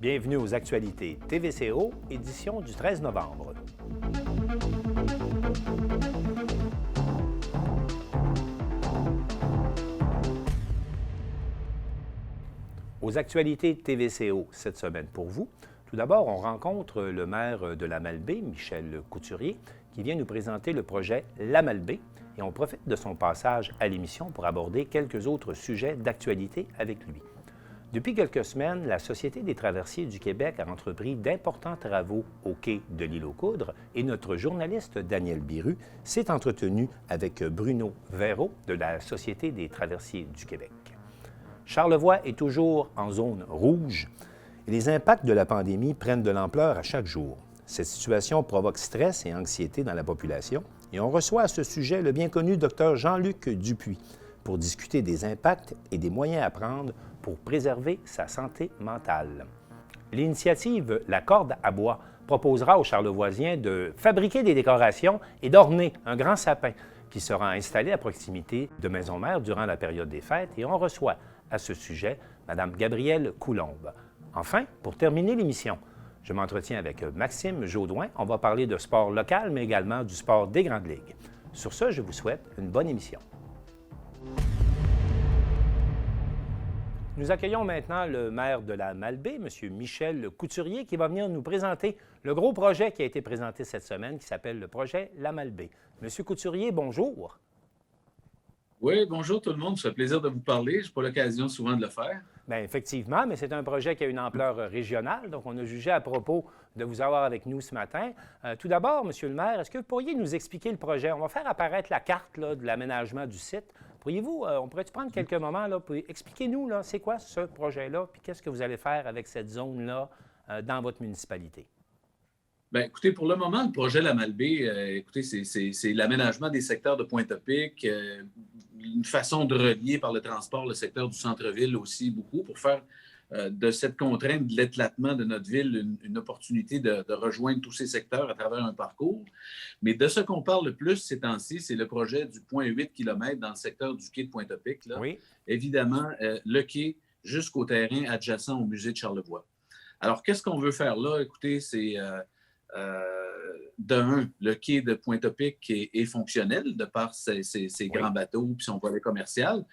Bienvenue aux actualités TVCO, édition du 13 novembre. Aux actualités TVCO cette semaine pour vous, tout d'abord, on rencontre le maire de la Malbaie, Michel Couturier, qui vient nous présenter le projet La Malbaie et on profite de son passage à l'émission pour aborder quelques autres sujets d'actualité avec lui. Depuis quelques semaines, la Société des traversiers du Québec a entrepris d'importants travaux au quai de l'île aux Coudres et notre journaliste Daniel Biru s'est entretenu avec Bruno Verreau de la Société des traversiers du Québec. Charlevoix est toujours en zone rouge et les impacts de la pandémie prennent de l'ampleur à chaque jour. Cette situation provoque stress et anxiété dans la population et on reçoit à ce sujet le bien connu Dr Jean-Luc Dupuis pour discuter des impacts et des moyens à prendre pour préserver sa santé mentale. L'initiative La Corde à bois proposera aux Charlevoisiens de fabriquer des décorations et d'orner un grand sapin qui sera installé à proximité de Maisons-Mères durant la période des fêtes et on reçoit à ce sujet Mme Gabrielle Coulombe. Enfin, pour terminer l'émission, je m'entretiens avec Maxime Jaudoin. On va parler de sport local, mais également du sport des grandes ligues. Sur ce, je vous souhaite une bonne émission. Nous accueillons maintenant le maire de la Malbaie, M. Michel Couturier, qui va venir nous présenter le gros projet qui a été présenté cette semaine, qui s'appelle le projet La Malbaie. M. Couturier, bonjour. Oui, bonjour tout le monde. Ça fait plaisir de vous parler. Je n'ai pas l'occasion souvent de le faire. Bien, effectivement, mais c'est un projet qui a une ampleur régionale, donc on a jugé à propos de vous avoir avec nous ce matin. Tout d'abord, Monsieur le maire, est-ce que vous pourriez nous expliquer le projet? On va faire apparaître la carte là, de l'aménagement du site. Pourriez-vous, on pourrait-tu prendre quelques moments là, pour expliquer-nous, là, c'est quoi ce projet-là, puis qu'est-ce que vous allez faire avec cette zone-là dans votre municipalité? Bien, écoutez, pour le moment, le projet La Malbaie, écoutez, c'est l'aménagement des secteurs de Pointe-à-Pic, une façon de relier par le transport le secteur du centre-ville aussi beaucoup pour faire de cette contrainte de l'éclatement de notre ville une opportunité de rejoindre tous ces secteurs à travers un parcours. Mais de ce qu'on parle le plus ces temps-ci, c'est le projet du 0,8 km dans le secteur du quai de Pointe-à-Pic. Là. Oui. Évidemment, le quai jusqu'au terrain adjacent au musée de Charlevoix. Alors, qu'est-ce qu'on veut faire là? Écoutez, c'est le quai de Pointe-à-Pic est fonctionnel de par ses grands bateaux et son volet commercial.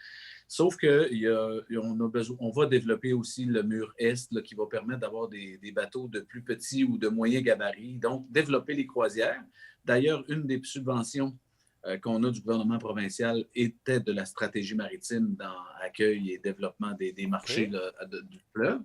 Sauf qu'on va développer aussi le mur Est là, qui va permettre d'avoir des bateaux de plus petits ou de moyens gabarits. Donc, développer les croisières. D'ailleurs, une des subventions qu'on a du gouvernement provincial était de la stratégie maritime dans accueil et développement des marchés là, du fleuve.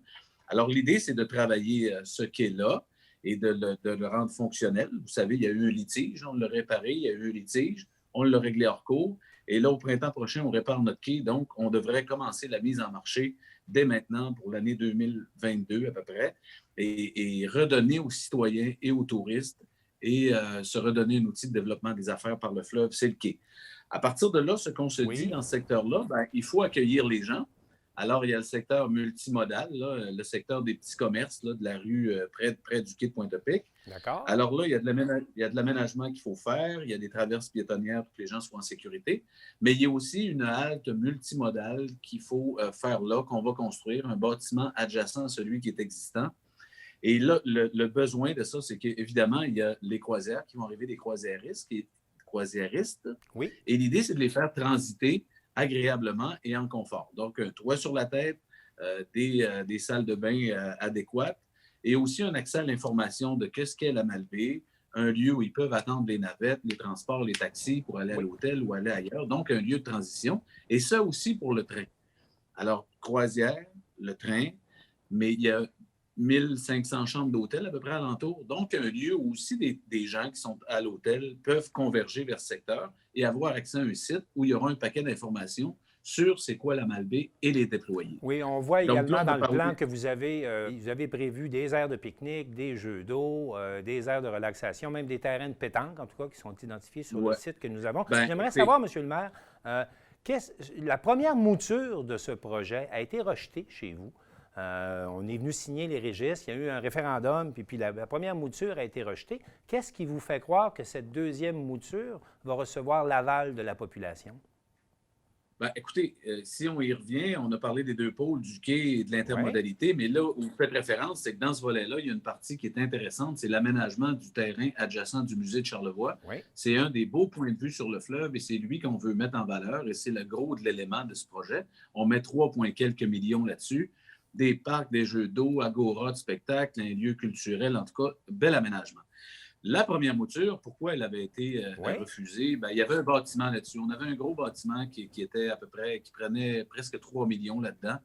Alors, l'idée, c'est de travailler ce quai-là et de le rendre fonctionnel. Vous savez, il y a eu un litige, on l'a réparé, il y a eu un litige, on l'a réglé hors cours. Et là, au printemps prochain, on répare notre quai. Donc, on devrait commencer la mise en marché dès maintenant pour l'année 2022 à peu près et redonner aux citoyens et aux touristes et se redonner un outil de développement des affaires par le fleuve, c'est le quai. À partir de là, ce qu'on se dit dans ce secteur-là, bien, il faut accueillir les gens. Alors, il y a le secteur multimodal, là, le secteur des petits commerces là, de la rue près du quai de Pointe-à-Pic. D'accord. Alors là, il y a de l'aménagement qu'il faut faire, il y a des traverses piétonnières pour que les gens soient en sécurité, mais il y a aussi une halte multimodale qu'il faut faire là, qu'on va construire, un bâtiment adjacent à celui qui est existant. Et là, le besoin de ça, c'est qu'évidemment, il y a les croisières qui vont arriver, des croisiéristes. Oui. Et l'idée, c'est de les faire transiter agréablement et en confort. Donc, un toit sur la tête, des salles de bain adéquates et aussi un accès à l'information de qu'est-ce qu'est la Malbaie, un lieu où ils peuvent attendre les navettes, les transports, les taxis pour aller à l'hôtel ou aller ailleurs. Donc, un lieu de transition. Et ça aussi pour le train. Alors, croisière, le train, mais il y a 1500 chambres d'hôtel à peu près alentour. Donc, un lieu où aussi des gens qui sont à l'hôtel peuvent converger vers ce secteur et avoir accès à un site où il y aura un paquet d'informations sur c'est quoi la Malbaie et les déployer. Oui, on voit Donc, également là, dans le plan que vous avez prévu des aires de pique-nique, des jeux d'eau, des aires de relaxation, même des terrains de pétanque, en tout cas, qui sont identifiés sur le site que nous avons. J'aimerais savoir, Monsieur le maire, la première mouture de ce projet a été rejetée chez vous. On est venu signer les registres, il y a eu un référendum, puis la première mouture a été rejetée. Qu'est-ce qui vous fait croire que cette deuxième mouture va recevoir l'aval de la population? Ben, écoutez, si on y revient, on a parlé des deux pôles, du quai et de Oui, l'intermodalité, mais là où vous faites référence, c'est que dans ce volet-là, il y a une partie qui est intéressante, c'est l'aménagement du terrain adjacent du musée de Charlevoix. oui. C'est un des beaux points de vue sur le fleuve et c'est lui qu'on veut mettre en valeur et c'est le gros de l'élément de ce projet. On met 3 quelques millions là-dessus. Des parcs, des jeux d'eau, agora de spectacle, un lieu culturel, en tout cas, bel aménagement. La première mouture, pourquoi elle avait été Oui. refusée? Ben, il y avait un bâtiment là-dessus. On avait un gros bâtiment qui était à peu près, qui prenait presque 3 millions là-dedans.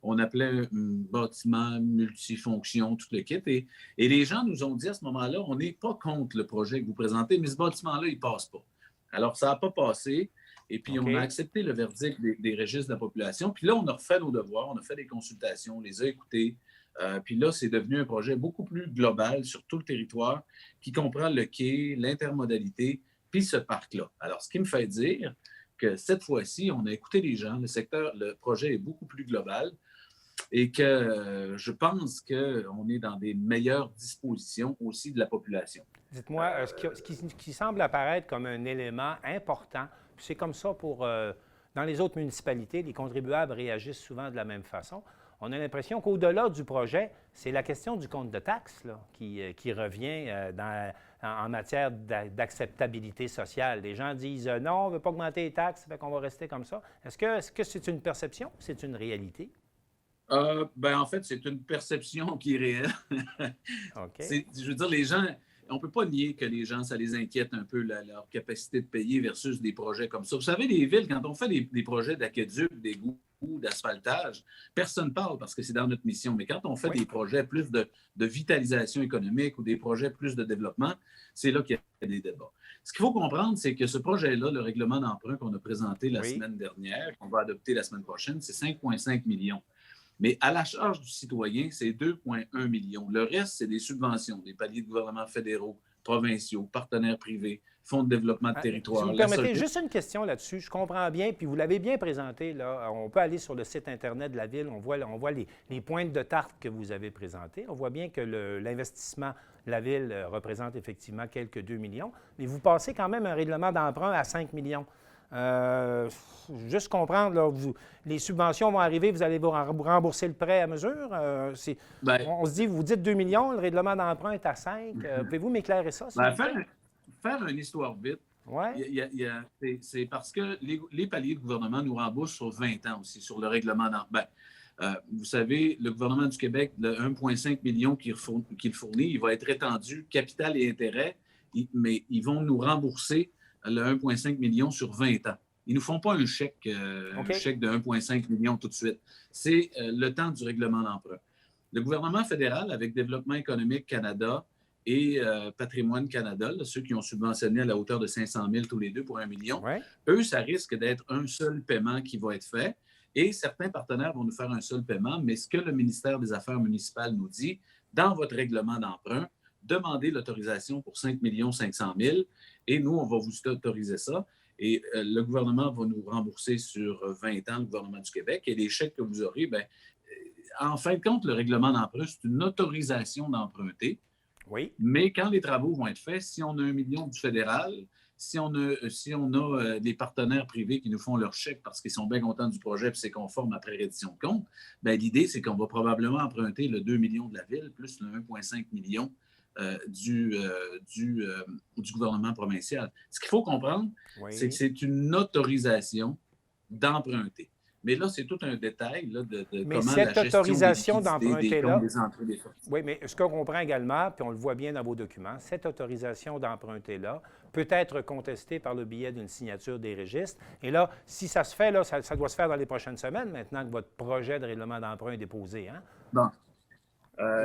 On appelait un bâtiment multifonction, tout le kit. Et les gens nous ont dit à ce moment-là, on n'est pas contre le projet que vous présentez, mais ce bâtiment-là, il ne passe pas. Alors, ça n'a pas passé. Et puis, on a OK. accepté le verdict des registres de la population. Puis là, on a refait nos devoirs, on a fait des consultations, on les a écoutés. Puis là, c'est devenu un projet beaucoup plus global sur tout le territoire qui comprend le quai, l'intermodalité, puis ce parc-là. Alors, ce qui me fait dire que cette fois-ci, on a écouté les gens, le projet est beaucoup plus global et que je pense qu'on est dans des meilleures dispositions aussi de la population. Dites-moi, ce qui semble apparaître comme un élément important, puis c'est comme ça dans les autres municipalités, les contribuables réagissent souvent de la même façon. On a l'impression qu'au-delà du projet, c'est la question du compte de taxes là, qui revient en matière d'acceptabilité sociale. Les gens disent non, on ne veut pas augmenter les taxes, ça fait qu'on va rester comme ça. Est-ce que c'est une perception ou c'est une réalité? Ben, en fait, c'est une perception qui est réelle. OK. Je veux dire, les gens, on ne peut pas nier que les gens, ça les inquiète un peu leur capacité de payer versus des projets comme ça. Vous savez, les villes, quand on fait des projets d'aqueduc, d'égouts, d'asphaltage, personne ne parle parce que c'est dans notre mission. Mais quand on fait Oui. des projets plus de vitalisation économique ou des projets plus de développement, c'est là qu'il y a des débats. Ce qu'il faut comprendre, c'est que ce projet-là, le règlement d'emprunt qu'on a présenté la Oui. semaine dernière, qu'on va adopter la semaine prochaine, c'est 5,5 millions. Mais à la charge du citoyen, c'est 2,1 millions. Le reste, c'est des subventions, des paliers de gouvernement fédéraux, provinciaux, partenaires privés, fonds de développement de Si vous territoire, me la permettez, SOLT. juste une question là-dessus. Je comprends bien, puis vous l'avez bien présenté. Là. On peut aller sur le site Internet de la Ville, on voit les pointes de tarte que vous avez présentées. On voit bien que l'investissement de la Ville représente effectivement quelques 2 millions, mais vous passez quand même un règlement d'emprunt à 5 millions. Euh, Juste comprendre, là, les subventions vont arriver, vous allez vous rembourser le prêt à mesure. Ben, On se dit, vous dites 2 millions, le règlement d'emprunt est à 5. Pouvez-vous m'éclairer ça, s'il ben, vous plaît? faire une histoire vite, Oui, c'est parce que les paliers de gouvernement nous remboursent sur 20 ans aussi, sur le règlement d'emprunt. Ben, vous savez, le gouvernement du Québec, le 1,5 million qu'il fournit, il va être étendu, capital et intérêt, mais ils vont nous rembourser le 1,5 million sur 20 ans. Ils ne nous font pas un OK. chèque de 1,5 million tout de suite. C'est le temps du règlement d'emprunt. Le gouvernement fédéral, avec Développement économique Canada et Patrimoine Canada, là, ceux qui ont subventionné à la hauteur de 500 000 tous les deux pour 1 million, Oui. eux, ça risque d'être un seul paiement qui va être fait. Et certains partenaires vont nous faire un seul paiement, mais ce que le ministère des Affaires municipales nous dit, dans votre règlement d'emprunt, demandez l'autorisation pour 5 500 000 et nous, on va vous autoriser ça. Et le gouvernement va nous rembourser sur 20 ans, le gouvernement du Québec. Et les chèques que vous aurez, ben, en fin de compte, le règlement d'emprunt, c'est une autorisation d'emprunter. Oui. Mais quand les travaux vont être faits, si on a 1 million du fédéral, si on a des partenaires privés qui nous font leur chèque parce qu'ils sont bien contents du projet et c'est conforme après reddition de compte, ben, l'idée, c'est qu'on va probablement emprunter le 2 millions de la ville plus le 1,5 million du gouvernement provincial. Ce qu'il faut comprendre, c'est que Oui. c'est une autorisation d'emprunter. Mais là, c'est tout un détail là, de Mais comment la cette gestion des autorisation liquidités, des comptes, d'emprunter-là, des entrées, des sorties. oui, mais ce qu'on comprend également, puis on le voit bien dans vos documents, cette autorisation d'emprunter-là peut être contestée par le biais d'une signature des registres. Et là, si ça se fait, là, ça doit se faire dans les prochaines semaines, maintenant que votre projet de règlement d'emprunt est déposé. Hein? Bon,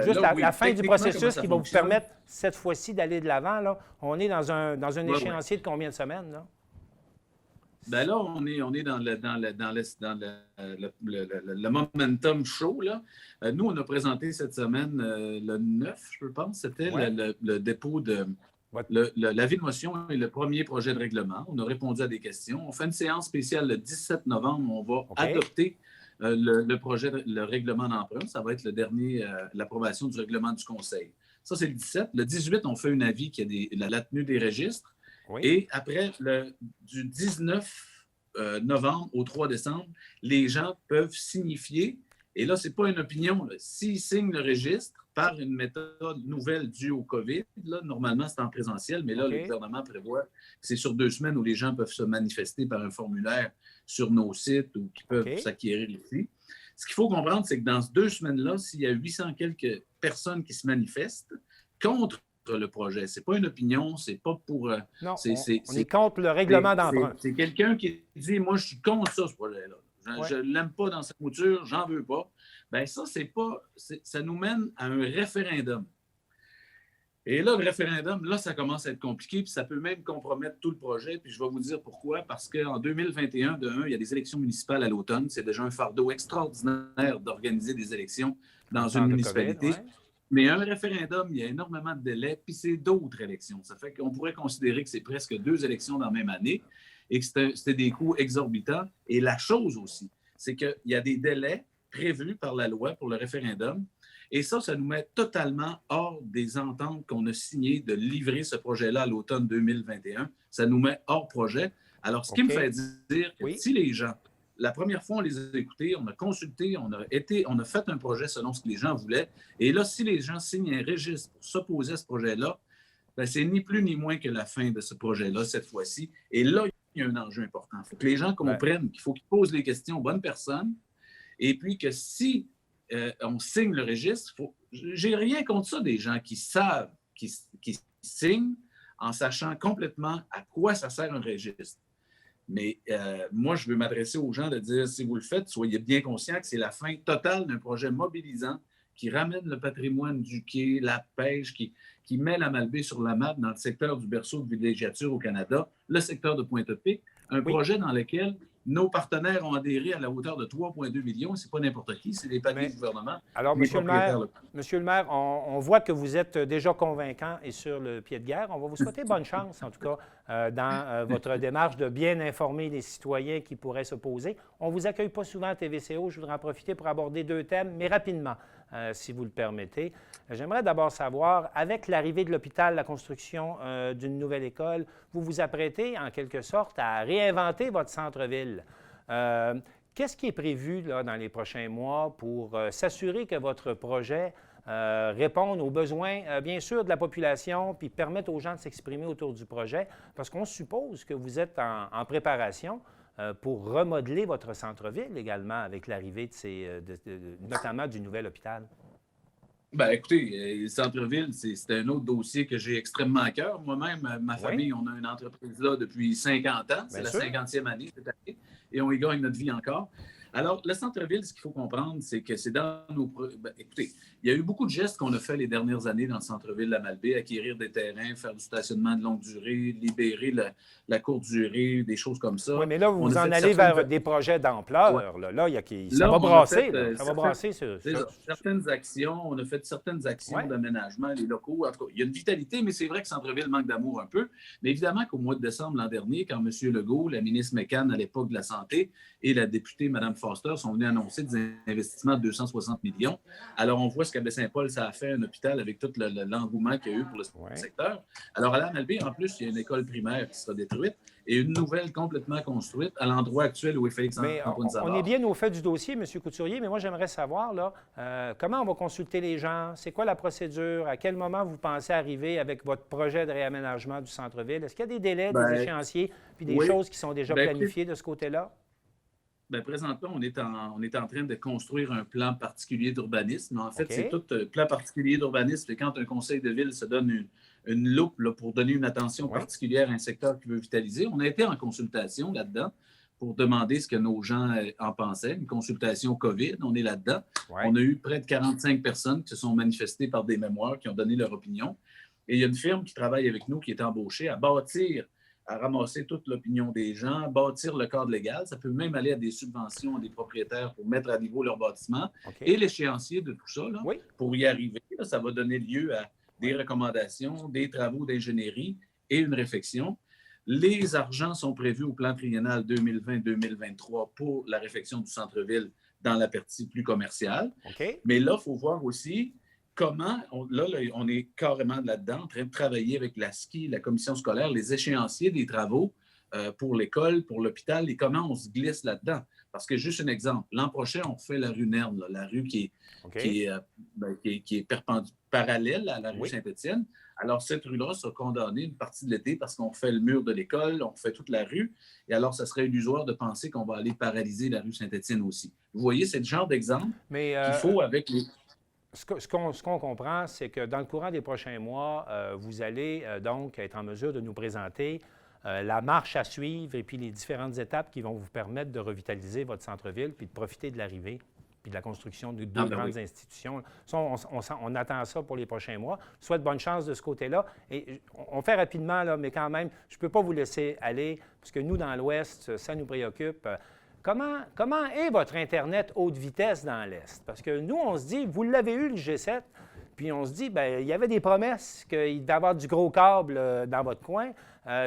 Juste là, la oui, fin du techniquement, comment processus ça qui va vous fonctionne? permettre, cette fois-ci, d'aller de l'avant, là, on est dans un Oui, oui. échéancier de combien de semaines? Là? Ben là, on est dans le momentum chaud. Là. Nous, on a présenté cette semaine, le 9, je pense, c'était Oui. le dépôt de Votre- l'avis de motion et le premier projet de règlement. On a répondu à des questions. On fait une séance spéciale le 17 novembre. On va OK. adopter le règlement d'emprunt. Ça va être le dernier, l'approbation du règlement du Conseil. Ça, c'est le 17. Le 18, on fait un avis qui a la tenue des registres. Oui. Et après, du 19 novembre au 3 décembre, les gens peuvent signifier, et là, ce n'est pas une opinion, s'ils signent le registre par une méthode nouvelle due au COVID, là, normalement, c'est en présentiel, mais là, OK. le gouvernement prévoit que c'est sur 2 semaines où les gens peuvent se manifester par un formulaire sur nos sites ou qui peuvent OK. s'acquérir ici. Ce qu'il faut comprendre, c'est que dans ces 2 semaines-là, s'il y a 800 quelques personnes qui se manifestent contre le projet, ce n'est pas une opinion, c'est pas pour... Non, c'est on est contre le règlement d'emprunt. c'est quelqu'un qui dit, moi, je suis contre ça, ce projet-là. Je ne l'aime pas dans sa mouture, j'en veux pas. Bien, ça, ça nous mène à un référendum. Et là, le référendum, là, ça commence à être compliqué, puis ça peut même compromettre tout le projet. Puis je vais vous dire pourquoi. Parce qu'en 2021, il y a des élections municipales à l'automne. C'est déjà un fardeau extraordinaire d'organiser des élections dans une municipalité. COVID, ouais. Mais un référendum, il y a énormément de délais, puis c'est d'autres élections. Ça fait qu'on pourrait considérer que c'est presque 2 élections dans la même année et que c'était des coûts exorbitants. Et la chose aussi, c'est qu'il y a des délais prévus par la loi pour le référendum. Et ça nous met totalement hors des ententes qu'on a signées de livrer ce projet-là à l'automne 2021. Ça nous met hors projet. Alors, ce qui me fait dire que si les gens, la première fois, on les a écoutés, on a consulté, on a fait un projet selon ce que les gens voulaient. Et là, si les gens signent un registre pour s'opposer à ce projet-là, bien, c'est ni plus ni moins que la fin de ce projet-là cette fois-ci. Et là, il y a un enjeu important. Il faut que les gens comprennent qu'il faut qu'ils posent les questions aux bonnes personnes et puis que si on signe le registre, j'ai rien contre ça des gens qui savent, qui signent en sachant complètement à quoi ça sert un registre. Mais moi, je veux m'adresser aux gens de dire, si vous le faites, soyez bien conscients que c'est la fin totale d'un projet mobilisant qui ramène le patrimoine du quai, la pêche, qui met la Malbaie sur la map dans le secteur du berceau de villégiature au Canada, le secteur de Pointe-à-Pic, un projet dans lequel nos partenaires ont adhéré à la hauteur de 3,2 millions. Ce n'est pas n'importe qui, c'est les paliers du gouvernement. Alors, Monsieur le maire, on voit que vous êtes déjà convaincant et sur le pied de guerre. On va vous souhaiter bonne chance, en tout cas, dans votre démarche de bien informer les citoyens qui pourraient s'opposer. On ne vous accueille pas souvent à TVCO. Je voudrais en profiter pour aborder 2 thèmes, mais rapidement, si vous le permettez. J'aimerais d'abord savoir, avec l'arrivée de l'hôpital, la construction d'une nouvelle école, vous vous apprêtez en quelque sorte à réinventer votre centre-ville. Qu'est-ce qui est prévu là, dans les prochains mois pour s'assurer que votre projet réponde aux besoins, bien sûr, de la population, puis permette aux gens de s'exprimer autour du projet? Parce qu'on suppose que vous êtes en préparation pour remodeler votre centre-ville également avec l'arrivée notamment du nouvel hôpital. Bien, écoutez, le centre-ville, c'est un autre dossier que j'ai extrêmement à cœur. Moi-même, ma famille, on a une entreprise là depuis 50 ans. C'est la 50e année cette année et on y gagne notre vie encore. Alors, le centre-ville, ce qu'il faut comprendre, c'est que c'est dans nos... Ben, écoutez, il y a eu beaucoup de gestes qu'on a fait les dernières années dans le centre-ville de la Malbaie, acquérir des terrains, faire du stationnement de longue durée, libérer la courte durée, des choses comme ça. Oui, mais là, vous en allez vers des projets d'ampleur. Ouais. Là, ça va brasser. Ça va brasser sur certaines actions. On a fait certaines actions d'aménagement, les locaux. En tout cas, il y a une vitalité, mais c'est vrai que le centre-ville manque d'amour un peu. Mais évidemment qu'au mois de décembre l'an dernier, quand M. Legault, la ministre McCann à l'époque de la Santé et la députée Mme Foster sont venus annoncer des investissements de 260 millions. Alors, on voit ce qu'à Baie-Saint-Paul, ça a fait un hôpital avec tout l'engouement qu'il y a eu pour le secteur. Alors, à la Malbaie, en plus, il y a une école primaire qui sera détruite et une nouvelle complètement construite à l'endroit actuel où est Félix-Antoine Savard. On est bien au fait du dossier, M. Couturier, mais moi, j'aimerais savoir là, comment on va consulter les gens? C'est quoi la procédure? À quel moment vous pensez arriver avec votre projet de réaménagement du centre-ville? Est-ce qu'il y a des délais, des échéanciers, puis des choses qui sont déjà planifiées de ce côté-là? Bien, présentement, on est en train de construire un plan particulier d'urbanisme. En fait, c'est tout plan particulier d'urbanisme. C'est quand un conseil de ville se donne une loupe là, pour donner une attention particulière à un secteur qu'il veut vitaliser. On a été en consultation là-dedans pour demander ce que nos gens en pensaient. Une consultation COVID, on est là-dedans. On a eu près de 45 personnes qui se sont manifestées par des mémoires, qui ont donné leur opinion. Et il y a une firme qui travaille avec nous, qui est embauchée à ramasser toute l'opinion des gens, bâtir le cadre légal. Ça peut même aller à des subventions à des propriétaires pour mettre à niveau leur bâtiment. Et l'échéancier de tout ça, là, pour y arriver, là, ça va donner lieu à des recommandations, des travaux d'ingénierie et une réflexion. Les argents sont prévus au plan triennal 2020-2023 pour la réfection du centre-ville dans la partie plus commerciale. Mais là, il faut voir aussi comment, on est carrément là-dedans, en train de travailler avec la SCI, la commission scolaire, les échéanciers des travaux pour l'école, pour l'hôpital, et comment on se glisse là-dedans. Parce que, juste un exemple, l'an prochain, on fait la rue Nerne, là, la rue qui est parallèle à la rue Saint-Étienne. Alors, cette rue-là sera condamnée une partie de l'été parce qu'on fait le mur de l'école, on fait toute la rue. Et alors, ça serait illusoire de penser qu'on va aller paralyser la rue Saint-Étienne aussi. Vous voyez, c'est le genre d'exemple qu'il faut avec les... Ce qu'on comprend, c'est que dans le courant des prochains mois, vous allez donc être en mesure de nous présenter la marche à suivre et puis les différentes étapes qui vont vous permettre de revitaliser votre centre-ville puis de profiter de l'arrivée puis de la construction de deux grandes institutions. Ça, on attend ça pour les prochains mois. Je souhaite bonne chance de ce côté-là. Et on fait rapidement, là, mais quand même, je ne peux pas vous laisser aller, parce que nous, dans l'Ouest, ça nous préoccupe. Comment est votre Internet haute vitesse dans l'Est? Parce que nous, on se dit, vous l'avez eu, le G7, puis on se dit, bien, il y avait des promesses qu'il devait y avoir du gros câble dans votre coin.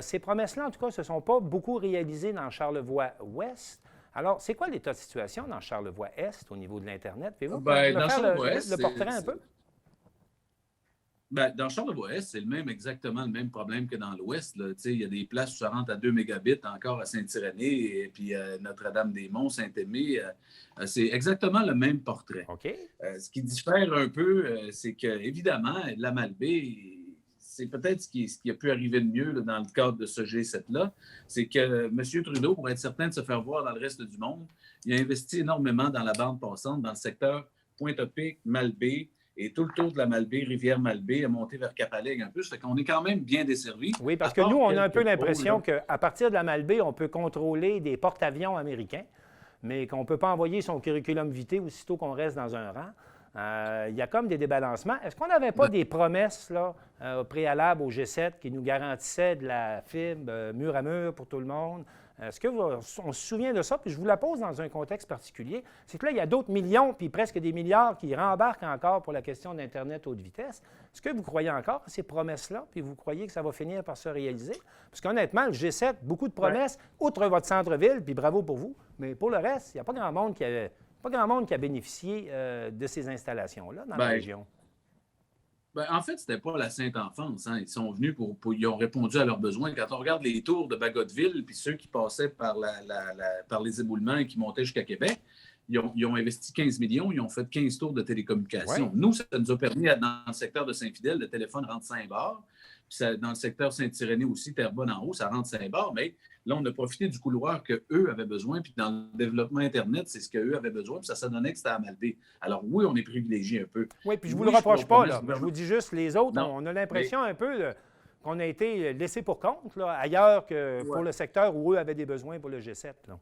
Ces promesses-là, en tout cas, ne se sont pas beaucoup réalisées dans Charlevoix-Ouest. Alors, c'est quoi l'état de situation dans Charlevoix-Est au niveau de l'Internet? Pouvez-vous me faire le portrait un peu? Bien, dans Charlevoix-Est, c'est exactement le même problème que dans l'Ouest. Il y a des places où ça rentre à 2 mégabits encore à Saint-Irénée et puis Notre-Dame-des-Monts, Saint-Aimé. C'est exactement le même portrait. Ce qui diffère un peu, c'est qu'évidemment, la Malbaie, c'est peut-être ce qui a pu arriver de mieux là, dans le cadre de ce G7-là, c'est que M. Trudeau, pour être certain de se faire voir dans le reste du monde, il a investi énormément dans la bande passante, dans le secteur Pointe-à-Pic, Malbaie, et tout le tour de la Malbaie, Rivière-Malbaie, à monter vers Cap-Alègue un peu. Ça fait qu'on est quand même bien desservi. Oui, parce que nous, on a un peu l'impression qu'à partir de la Malbaie, on peut contrôler des porte-avions américains, mais qu'on ne peut pas envoyer son curriculum vitae aussitôt qu'on reste dans un rang. Il y a comme des débalancements. Est-ce qu'on n'avait pas des promesses là, préalables au G7 qui nous garantissaient de la fibre mur à mur pour tout le monde? Est-ce qu'on se souvient de ça? Puis je vous la pose dans un contexte particulier. C'est que là, il y a d'autres millions, puis presque des milliards qui rembarquent encore pour la question d'Internet haute vitesse. Est-ce que vous croyez encore à ces promesses-là, puis vous croyez que ça va finir par se réaliser? Parce qu'honnêtement, le G7, beaucoup de promesses, outre votre centre-ville, puis bravo pour vous, mais pour le reste, il n'y a pas grand monde qui a bénéficié de ces installations-là dans la région. Ben, en fait, c'était pas la Sainte-Enfance. Hein. Ils sont venus ils ont répondu à leurs besoins. Quand on regarde les tours de Bagotville, puis ceux qui passaient par les éboulements et qui montaient jusqu'à Québec, ils ont investi 15 millions, ils ont fait 15 tours de télécommunications. Nous, ça nous a permis, dans le secteur de Saint-Fidèle, le téléphone rentre Saint-Barth. Dans le secteur Saint-Irénée aussi, Terrebonne en haut, ça rentre Saint-Barth. Mais là, on a profité du couloir qu'eux avaient besoin. Puis dans le développement Internet, c'est ce qu'eux avaient besoin. Puis ça donnait que c'était à Malbaie. Alors oui, on est privilégié un peu. Oui, puis je ne vous le reproche pas. Là. Je vous dis juste, les autres, on a l'impression un peu qu'on a été laissés pour compte là, ailleurs que pour le secteur où eux avaient des besoins pour le G7. Là.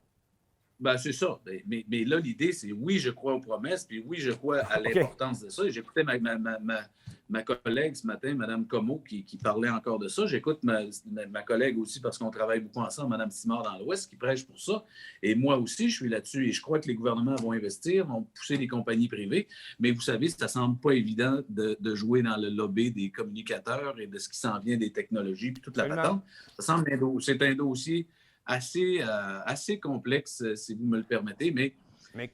Ben, c'est ça. Mais là, l'idée, c'est oui, je crois aux promesses, puis oui, je crois à l'importance de ça. J'écoutais ma collègue ce matin, Mme Comeau, qui parlait encore de ça. J'écoute ma collègue aussi, parce qu'on travaille beaucoup ensemble, Mme Simard dans l'Ouest, qui prêche pour ça. Et moi aussi, je suis là-dessus. Et je crois que les gouvernements vont investir, vont pousser les compagnies privées. Mais vous savez, ça ne semble pas évident de jouer dans le lobby des communicateurs et de ce qui s'en vient des technologies, puis toute la patente. C'est un dossier assez complexe, si vous me le permettez, mais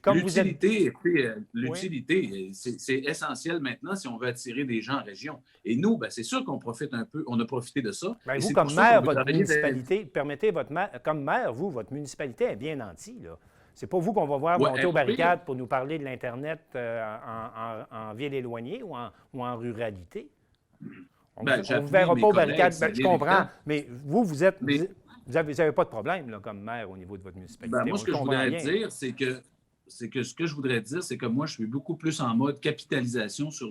comme l'utilité, c'est essentiel maintenant si on veut attirer des gens en région. Et nous, ben, c'est sûr qu'on profite un peu, on a profité de ça. Bien, vous, comme maire, votre municipalité, comme maire, votre municipalité est bien nantie, là. C'est pas vous qu'on va voir monter aux barricades pour nous parler de l'Internet en ville éloignée ou en ruralité. On ne vous verra pas aux barricades, je comprends, mais vous êtes... Vous n'avez pas de problème là, comme maire au niveau de votre municipalité. Ben, moi, ce que je voudrais dire, c'est que ce que je voudrais dire, c'est que moi, je suis beaucoup plus en mode capitalisation sur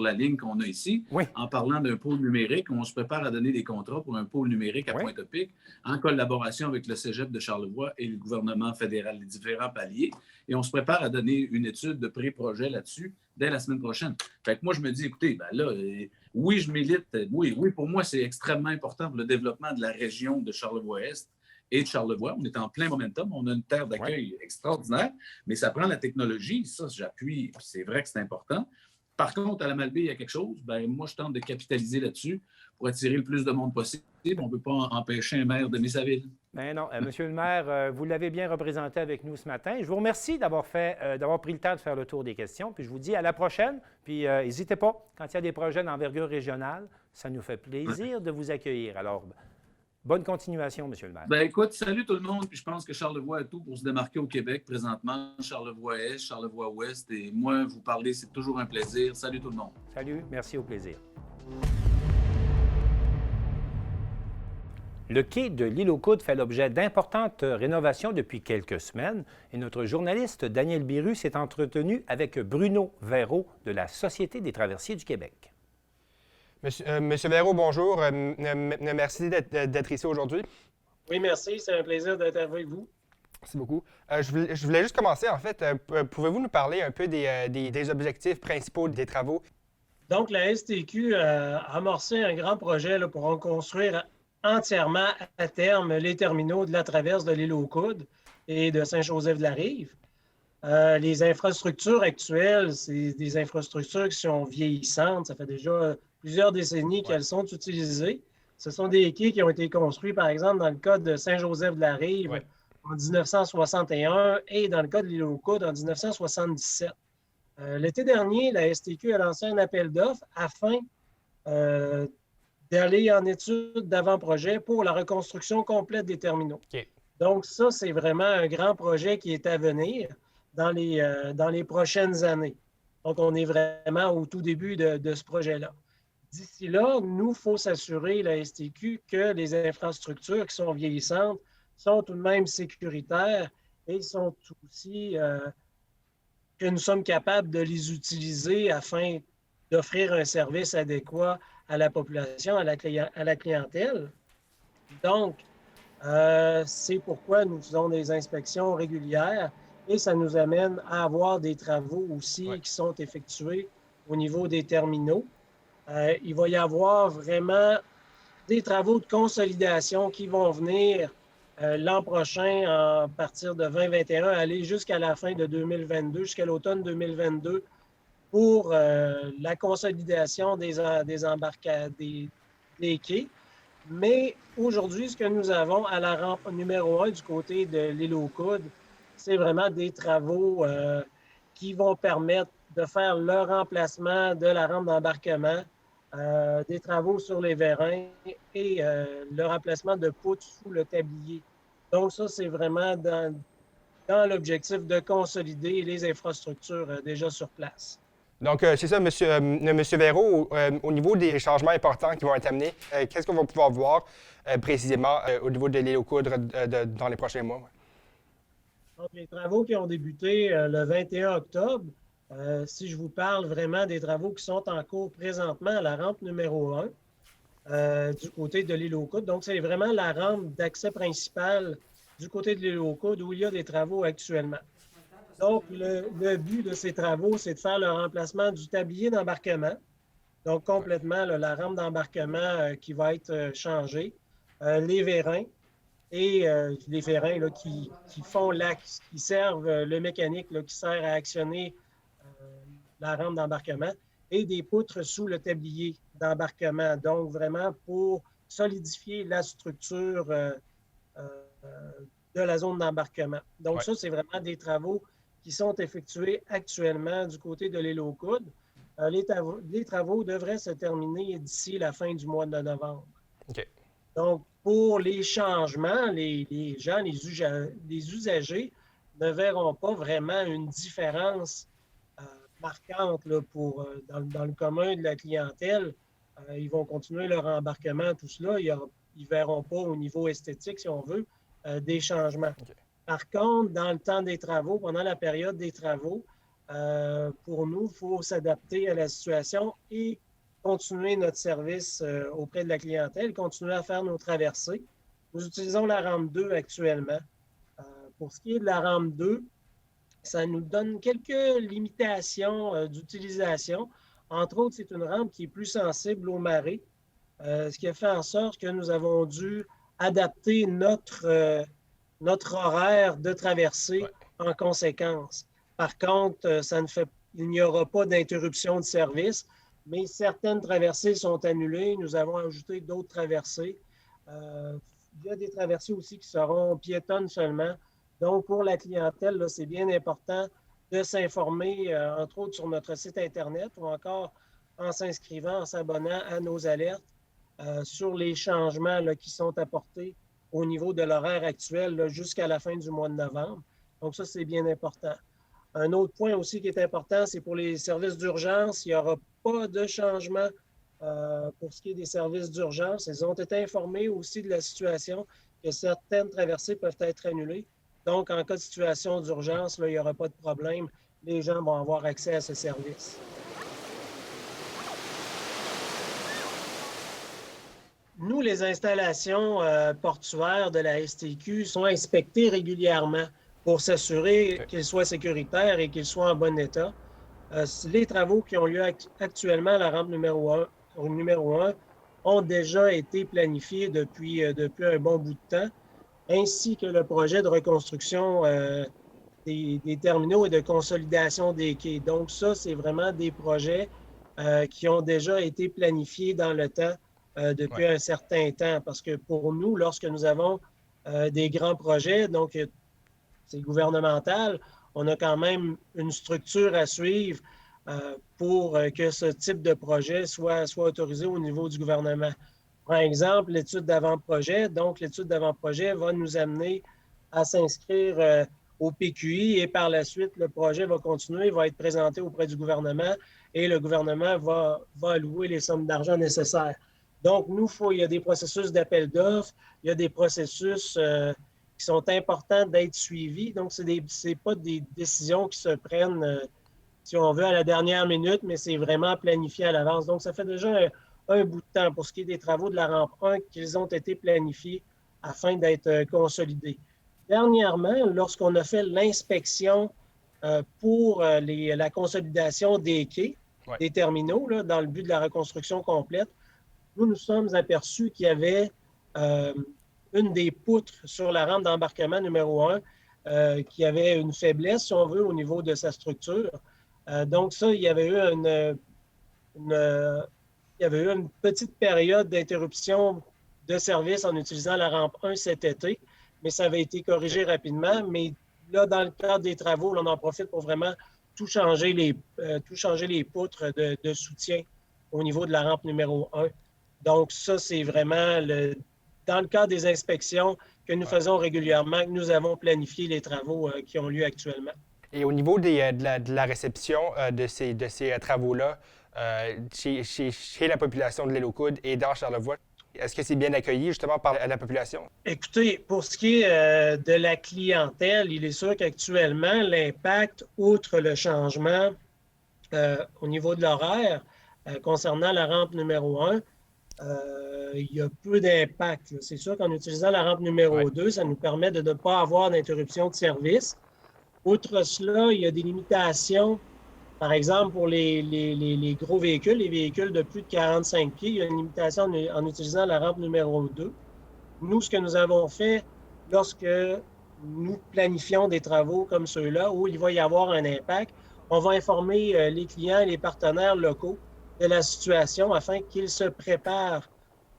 la ligne qu'on a ici, en parlant d'un pôle numérique. On se prépare à donner des contrats pour un pôle numérique à Pointe-à-Pic, en collaboration avec le Cégep de Charlevoix et le gouvernement fédéral, les différents paliers. Et on se prépare à donner une étude de pré-projet là-dessus dès la semaine prochaine. Fait que moi, je me dis, écoutez, ben là, oui, je milite. Oui, pour moi, c'est extrêmement important pour le développement de la région de Charlevoix-Est et de Charlevoix. On est en plein momentum. On a une terre d'accueil extraordinaire, mais ça prend la technologie. Ça, j'appuie. C'est vrai que c'est important. Par contre, à la Malbaie, il y a quelque chose. Ben, moi, je tente de capitaliser là-dessus pour attirer le plus de monde possible. On ne peut pas empêcher un maire d'aimer sa ville. Ben non. Monsieur le maire, vous l'avez bien représenté avec nous ce matin. Je vous remercie d'avoir pris le temps de faire le tour des questions. Puis je vous dis à la prochaine. Puis n'hésitez pas, quand il y a des projets d'envergure régionale, ça nous fait plaisir de vous accueillir. Alors, Bonne continuation, M. le maire. Ben écoute, salut tout le monde. Puis je pense que Charlevoix a tout pour se démarquer au Québec présentement. Charlevoix-Est, Charlevoix-Ouest. Et moi, vous parler, c'est toujours un plaisir. Salut tout le monde. Salut, merci, au plaisir. Le quai de l'île aux Coudres fait l'objet d'importantes rénovations depuis quelques semaines et notre journaliste Daniel Biru s'est entretenu avec Bruno Verreau de la Société des traversiers du Québec. Monsieur Verreau, bonjour. Merci d'être ici aujourd'hui. Oui, merci. C'est un plaisir d'être avec vous. Merci beaucoup. Je voulais juste commencer, en fait. Pouvez-vous nous parler un peu des objectifs principaux des travaux? Donc, la STQ a amorcé un grand projet là, pour reconstruire entièrement à terme les terminaux de la traverse de l'île aux Coudres et de Saint-Joseph-de-la-Rive. Les infrastructures actuelles, c'est des infrastructures qui sont vieillissantes. Ça fait déjà plusieurs décennies qu'elles sont utilisées. Ce sont des quais qui ont été construits, par exemple, dans le cas de Saint-Joseph-de-la-Rive en 1961 et dans le cas de l'île aux Coudres en 1977. L'été dernier, la STQ a lancé un appel d'offres afin d'aller en étude d'avant-projet pour la reconstruction complète des terminaux. Okay. Donc, ça, c'est vraiment un grand projet qui est à venir dans les prochaines années. Donc, on est vraiment au tout début de ce projet-là. D'ici là, nous, il faut s'assurer, la STQ, que les infrastructures qui sont vieillissantes sont tout de même sécuritaires et sont aussi que nous sommes capables de les utiliser afin d'offrir un service adéquat à la population, à la clientèle. Donc, c'est pourquoi nous faisons des inspections régulières et ça nous amène à avoir des travaux aussi qui sont effectués au niveau des terminaux. Il va y avoir vraiment des travaux de consolidation qui vont venir l'an prochain, à partir de 2021, aller jusqu'à la fin de 2022, jusqu'à l'automne 2022, pour la consolidation des quais. Mais aujourd'hui, ce que nous avons à la rampe numéro 1 du côté de l'île aux Coudres, c'est vraiment des travaux qui vont permettre de faire le remplacement de la rampe d'embarquement, des travaux sur les vérins et le remplacement de poutres sous le tablier. Donc ça, c'est vraiment dans l'objectif de consolider les infrastructures déjà sur place. Donc, c'est ça, Monsieur Verreau, au niveau des changements importants qui vont être amenés, qu'est-ce qu'on va pouvoir voir précisément au niveau de l'île aux Coudres dans les prochains mois? Donc, les travaux qui ont débuté le 21 octobre, si je vous parle vraiment des travaux qui sont en cours présentement à la rampe numéro 1 du côté de l'île aux Coudres. Donc, c'est vraiment la rampe d'accès principale du côté de l'île aux Coudres où il y a des travaux actuellement. Donc, le but de ces travaux, c'est de faire le remplacement du tablier d'embarquement. Donc, complètement, la rampe d'embarquement qui va être changée, les vérins et les vérins là, qui servent le mécanique là, qui sert à actionner la rampe d'embarquement et des poutres sous le tablier d'embarquement. Donc, vraiment pour solidifier la structure de la zone d'embarquement. Donc, ça, c'est vraiment des travaux qui sont effectués actuellement du côté de l'île aux Coudres. Les travaux devraient se terminer d'ici la fin du mois de novembre. Okay. Donc, pour les changements, les gens, les usagers ne verront pas vraiment une différence marquante là, dans le commun de la clientèle. Ils vont continuer leur embarquement, tout cela. Ils ne verront pas au niveau esthétique, si on veut, des changements. Okay. Par contre, dans le temps des travaux, pendant la période des travaux, pour nous, il faut s'adapter à la situation et continuer notre service auprès de la clientèle, continuer à faire nos traversées. Nous utilisons la rampe 2 actuellement. Pour ce qui est de la rampe 2, ça nous donne quelques limitations d'utilisation. Entre autres, c'est une rampe qui est plus sensible aux marées, ce qui a fait en sorte que nous avons dû adapter notre horaire de traversée en conséquence. Par contre, il n'y aura pas d'interruption de service, mais certaines traversées sont annulées. Nous avons ajouté d'autres traversées. Il y a des traversées aussi qui seront piétonnes seulement. Donc, pour la clientèle, c'est bien important de s'informer, entre autres, sur notre site Internet ou encore en s'inscrivant, en s'abonnant à nos alertes sur les changements là, qui sont apportés au niveau de l'horaire actuel là, jusqu'à la fin du mois de novembre. Donc ça, c'est bien important. Un autre point aussi qui est important, c'est pour les services d'urgence. Il n'y aura pas de changement pour ce qui est des services d'urgence. Ils ont été informés aussi de la situation que certaines traversées peuvent être annulées. Donc, en cas de situation d'urgence, là, il n'y aura pas de problème. Les gens vont avoir accès à ce service. Nous, les installations portuaires de la STQ sont inspectées régulièrement pour s'assurer qu'ils soient sécuritaires et qu'ils soient en bon état. Les travaux qui ont lieu actuellement à la rampe numéro 1, ont déjà été planifiés depuis un bon bout de temps, ainsi que le projet de reconstruction des terminaux et de consolidation des quais. Donc ça, c'est vraiment des projets qui ont déjà été planifiés dans le temps depuis un certain temps. Parce que pour nous, lorsque nous avons des grands projets, donc c'est gouvernemental, on a quand même une structure à suivre pour que ce type de projet soit autorisé au niveau du gouvernement. Par exemple, l'étude d'avant-projet. Donc, l'étude d'avant-projet va nous amener à s'inscrire au PQI et par la suite, le projet va continuer, va être présenté auprès du gouvernement et le gouvernement va allouer les sommes d'argent nécessaires. Donc, il y a des processus d'appel d'offres, il y a des processus qui sont importants d'être suivis. Donc, ce n'est pas des décisions qui se prennent, si on veut, à la dernière minute, mais c'est vraiment planifié à l'avance. Donc, ça fait déjà un bout de temps pour ce qui est des travaux de la rampe 1 qu'ils ont été planifiés afin d'être consolidés. Dernièrement, lorsqu'on a fait l'inspection pour la consolidation des quais, des terminaux, là, dans le but de la reconstruction complète, nous sommes aperçus qu'il y avait une des poutres sur la rampe d'embarquement numéro 1 qui avait une faiblesse, si on veut, au niveau de sa structure. Donc ça, il y avait eu une petite période d'interruption de service en utilisant la rampe 1 cet été, mais ça avait été corrigé rapidement. Mais là, dans le cadre des travaux, là, on en profite pour vraiment tout changer les poutres de soutien au niveau de la rampe numéro 1. Donc ça, c'est vraiment dans le cadre des inspections que nous faisons régulièrement, que nous avons planifié les travaux qui ont lieu actuellement. Et au niveau de la réception de ces travaux-là, chez la population de l'île aux Coudres et dans Charlevoix, est-ce que c'est bien accueilli justement par la population? Écoutez, pour ce qui est de la clientèle, il est sûr qu'actuellement, l'impact, outre le changement au niveau de l'horaire, concernant la rampe numéro 1, il y a peu d'impact. C'est sûr qu'en utilisant la rampe numéro 2, ça nous permet de ne pas avoir d'interruption de service. Outre cela, il y a des limitations. Par exemple, pour les gros véhicules, les véhicules de plus de 45 pieds, il y a une limitation en utilisant la rampe numéro 2. Nous, ce que nous avons fait lorsque nous planifions des travaux comme ceux-là, où il va y avoir un impact, on va informer les clients et les partenaires locaux de la situation afin qu'ils se préparent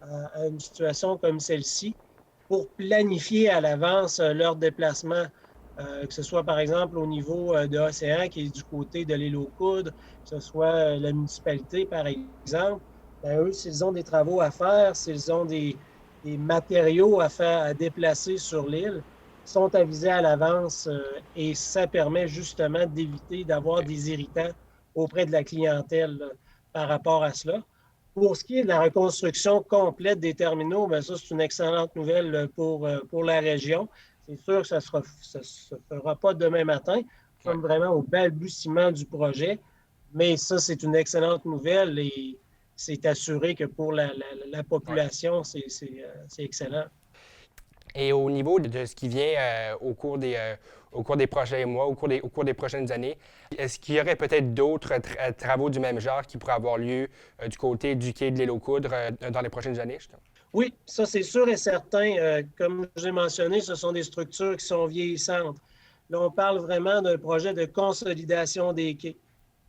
à une situation comme celle-ci pour planifier à l'avance leur déplacement. Que ce soit, par exemple, au niveau de Océan, qui est du côté de l'île aux Coudres, que ce soit la municipalité, par exemple, bien, eux, s'ils ont des travaux à faire, s'ils ont des matériaux à déplacer sur l'île, sont avisés à l'avance et ça permet justement d'éviter d'avoir des irritants auprès de la clientèle par rapport à cela. Pour ce qui est de la reconstruction complète des terminaux, bien, ça, c'est une excellente nouvelle pour la région. C'est sûr que ça ne se fera pas demain matin. Nous sommes vraiment au balbutiement du projet, mais ça, c'est une excellente nouvelle et c'est assuré que pour la population, c'est excellent. Et au niveau de ce qui vient au cours des prochains mois, au cours des prochaines années, est-ce qu'il y aurait peut-être d'autres travaux du même genre qui pourraient avoir lieu du côté du quai de l'île aux Coudres dans les prochaines années? Oui, ça c'est sûr et certain. Comme je l'ai mentionné, ce sont des structures qui sont vieillissantes. Là, on parle vraiment d'un projet de consolidation des quais.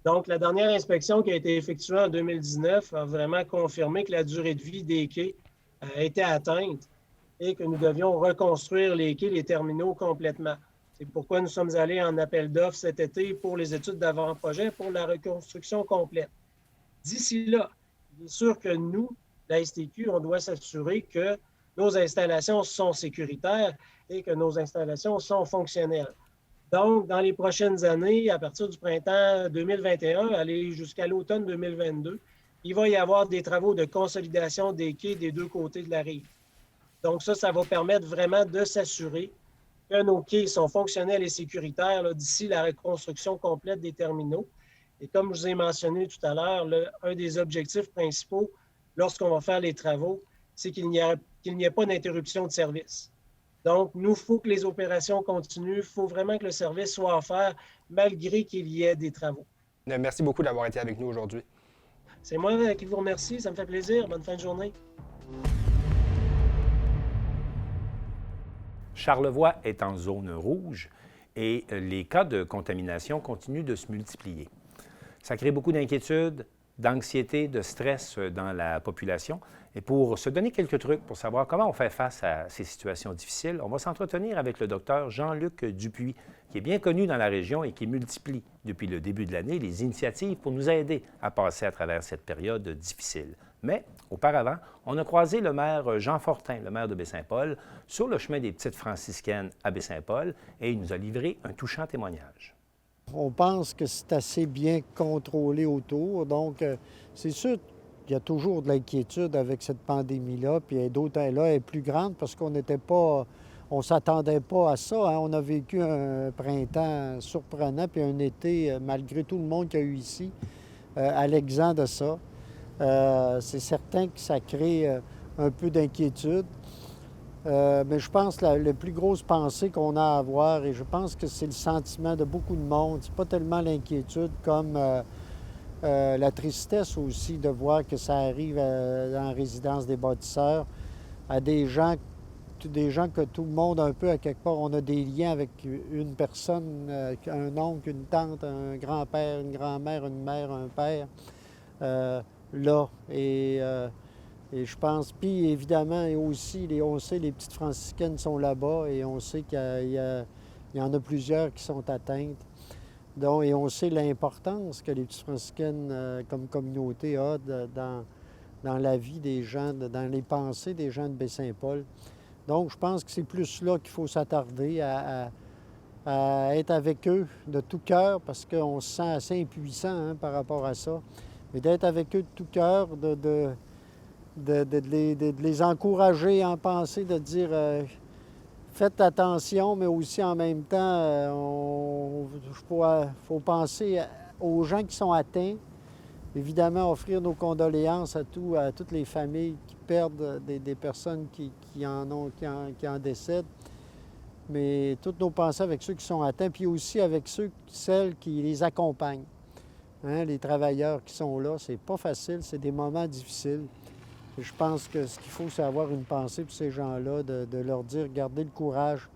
Donc, la dernière inspection qui a été effectuée en 2019 a vraiment confirmé que la durée de vie des quais était atteinte et que nous devions reconstruire les quais, les terminaux complètement. C'est pourquoi nous sommes allés en appel d'offres cet été pour les études d'avant-projet pour la reconstruction complète. D'ici là, il est sûr que nous, la STQ, on doit s'assurer que nos installations sont sécuritaires et que nos installations sont fonctionnelles. Donc, dans les prochaines années, à partir du printemps 2021, aller jusqu'à l'automne 2022, il va y avoir des travaux de consolidation des quais des deux côtés de la rive. Donc, ça va permettre vraiment de s'assurer que nos quais sont fonctionnels et sécuritaires d'ici la reconstruction complète des terminaux. Et comme je vous ai mentionné tout à l'heure, un des objectifs principaux lorsqu'on va faire les travaux, c'est qu'il n'y ait pas d'interruption de service. Donc, nous, il faut que les opérations continuent, il faut vraiment que le service soit offert malgré qu'il y ait des travaux. Merci beaucoup d'avoir été avec nous aujourd'hui. C'est moi qui vous remercie, ça me fait plaisir. Bonne fin de journée. Charlevoix est en zone rouge et les cas de contamination continuent de se multiplier. Ça crée beaucoup d'inquiétudes, d'anxiété, de stress dans la population. Et pour se donner quelques trucs pour savoir comment on fait face à ces situations difficiles, on va s'entretenir avec le docteur Jean-Luc Dupuis, qui est bien connu dans la région et qui multiplie depuis le début de l'année les initiatives pour nous aider à passer à travers cette période difficile. Mais auparavant, on a croisé le maire Jean Fortin, le maire de Baie-Saint-Paul, sur le chemin des Petites Franciscaines à Baie-Saint-Paul et il nous a livré un touchant témoignage. On pense que c'est assez bien contrôlé autour, donc c'est sûr qu'il y a toujours de l'inquiétude avec cette pandémie-là, puis d'autres, là, est plus grande parce qu'on n'était pas, on ne s'attendait pas à ça. Hein. On a vécu un printemps surprenant, puis un été, malgré tout le monde qu'il y a eu ici, à l'exemple de ça. C'est certain que ça crée un peu d'inquiétude. Mais je pense que la plus grosse pensée qu'on a à avoir, et je pense que c'est le sentiment de beaucoup de monde, c'est pas tellement l'inquiétude comme la tristesse aussi de voir que ça arrive dans la résidence des bâtisseurs, à des gens que tout le monde, un peu à quelque part, on a des liens avec une personne, un oncle, une tante, un grand-père, une grand-mère, une mère, un père, là. Et je pense, puis évidemment, et aussi, on sait les petites franciscaines sont là-bas et on sait qu'il y en a plusieurs qui sont atteintes. Donc, et on sait l'importance que les petites franciscaines comme communauté a dans la vie des gens, dans les pensées des gens de Baie-Saint-Paul. Donc, je pense que c'est plus là qu'il faut s'attarder à être avec eux de tout cœur parce qu'on se sent assez impuissant hein, par rapport à ça. Mais d'être avec eux de tout cœur, de les encourager en pensée, de dire faites attention, mais aussi en même temps, faut penser aux gens qui sont atteints. Évidemment, offrir nos condoléances à toutes les familles qui perdent des personnes qui en décèdent. Mais toutes nos pensées avec ceux qui sont atteints, puis aussi avec celles qui les accompagnent. Hein, les travailleurs qui sont là, c'est pas facile, c'est des moments difficiles. Et je pense que ce qu'il faut, c'est avoir une pensée pour ces gens-là, de leur dire, gardez le courage,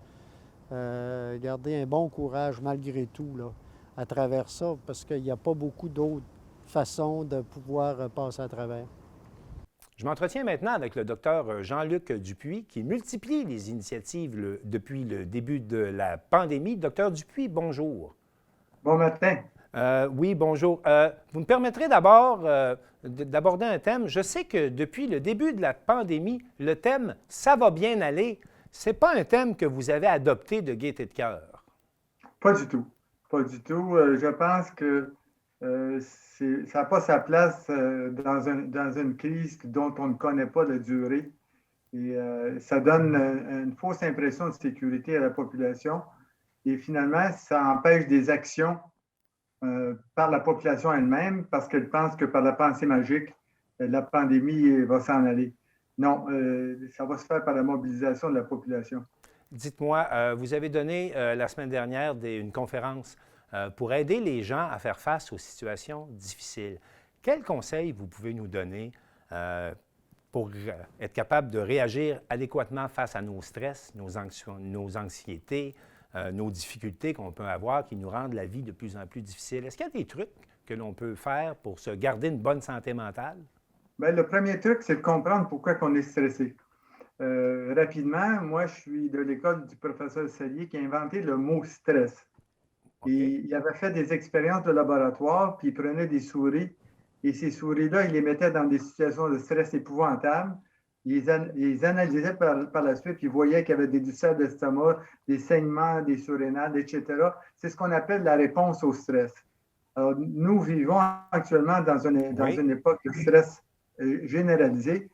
gardez un bon courage malgré tout, là, à travers ça, parce qu'il n'y a pas beaucoup d'autres façons de pouvoir passer à travers. Je m'entretiens maintenant avec le docteur Jean-Luc Dupuis, qui multiplie les initiatives depuis le début de la pandémie. Docteur Dupuis, bonjour. Bon matin. Oui, bonjour. Vous me permettrez d'abord d'aborder un thème. Je sais que depuis le début de la pandémie, le thème « Ça va bien aller », ce n'est pas un thème que vous avez adopté de gaieté de cœur. Pas du tout. Pas du tout. Je pense que ça n'a pas sa place dans une crise dont on ne connaît pas la durée. Et ça donne une fausse impression de sécurité à la population. Et finalement, ça empêche des actions par la population elle-même parce qu'elle pense que par la pensée magique, la pandémie va s'en aller. Non, ça va se faire par la mobilisation de la population. Dites-moi, vous avez donné la semaine dernière une conférence pour aider les gens à faire face aux situations difficiles. Quels conseils vous pouvez nous donner pour être capable de réagir adéquatement face à nos stress, nos anxiétés, nos difficultés qu'on peut avoir qui nous rendent la vie de plus en plus difficile? Est-ce qu'il y a des trucs que l'on peut faire pour se garder une bonne santé mentale? Bien, le premier truc, c'est de comprendre pourquoi on est stressé. Rapidement, moi, je suis de l'école du professeur Sellier qui a inventé le mot stress. Okay. Et il avait fait des expériences de laboratoire, puis il prenait des souris Et ces souris-là, il les mettait dans des situations de stress épouvantables. Il les analysait par la suite, puis il voyait qu'il y avait des ulcères d'estomac, des saignements, des surrénales, etc. C'est ce qu'on appelle la réponse au stress. Alors, nous vivons actuellement dans une époque de stress généralisé.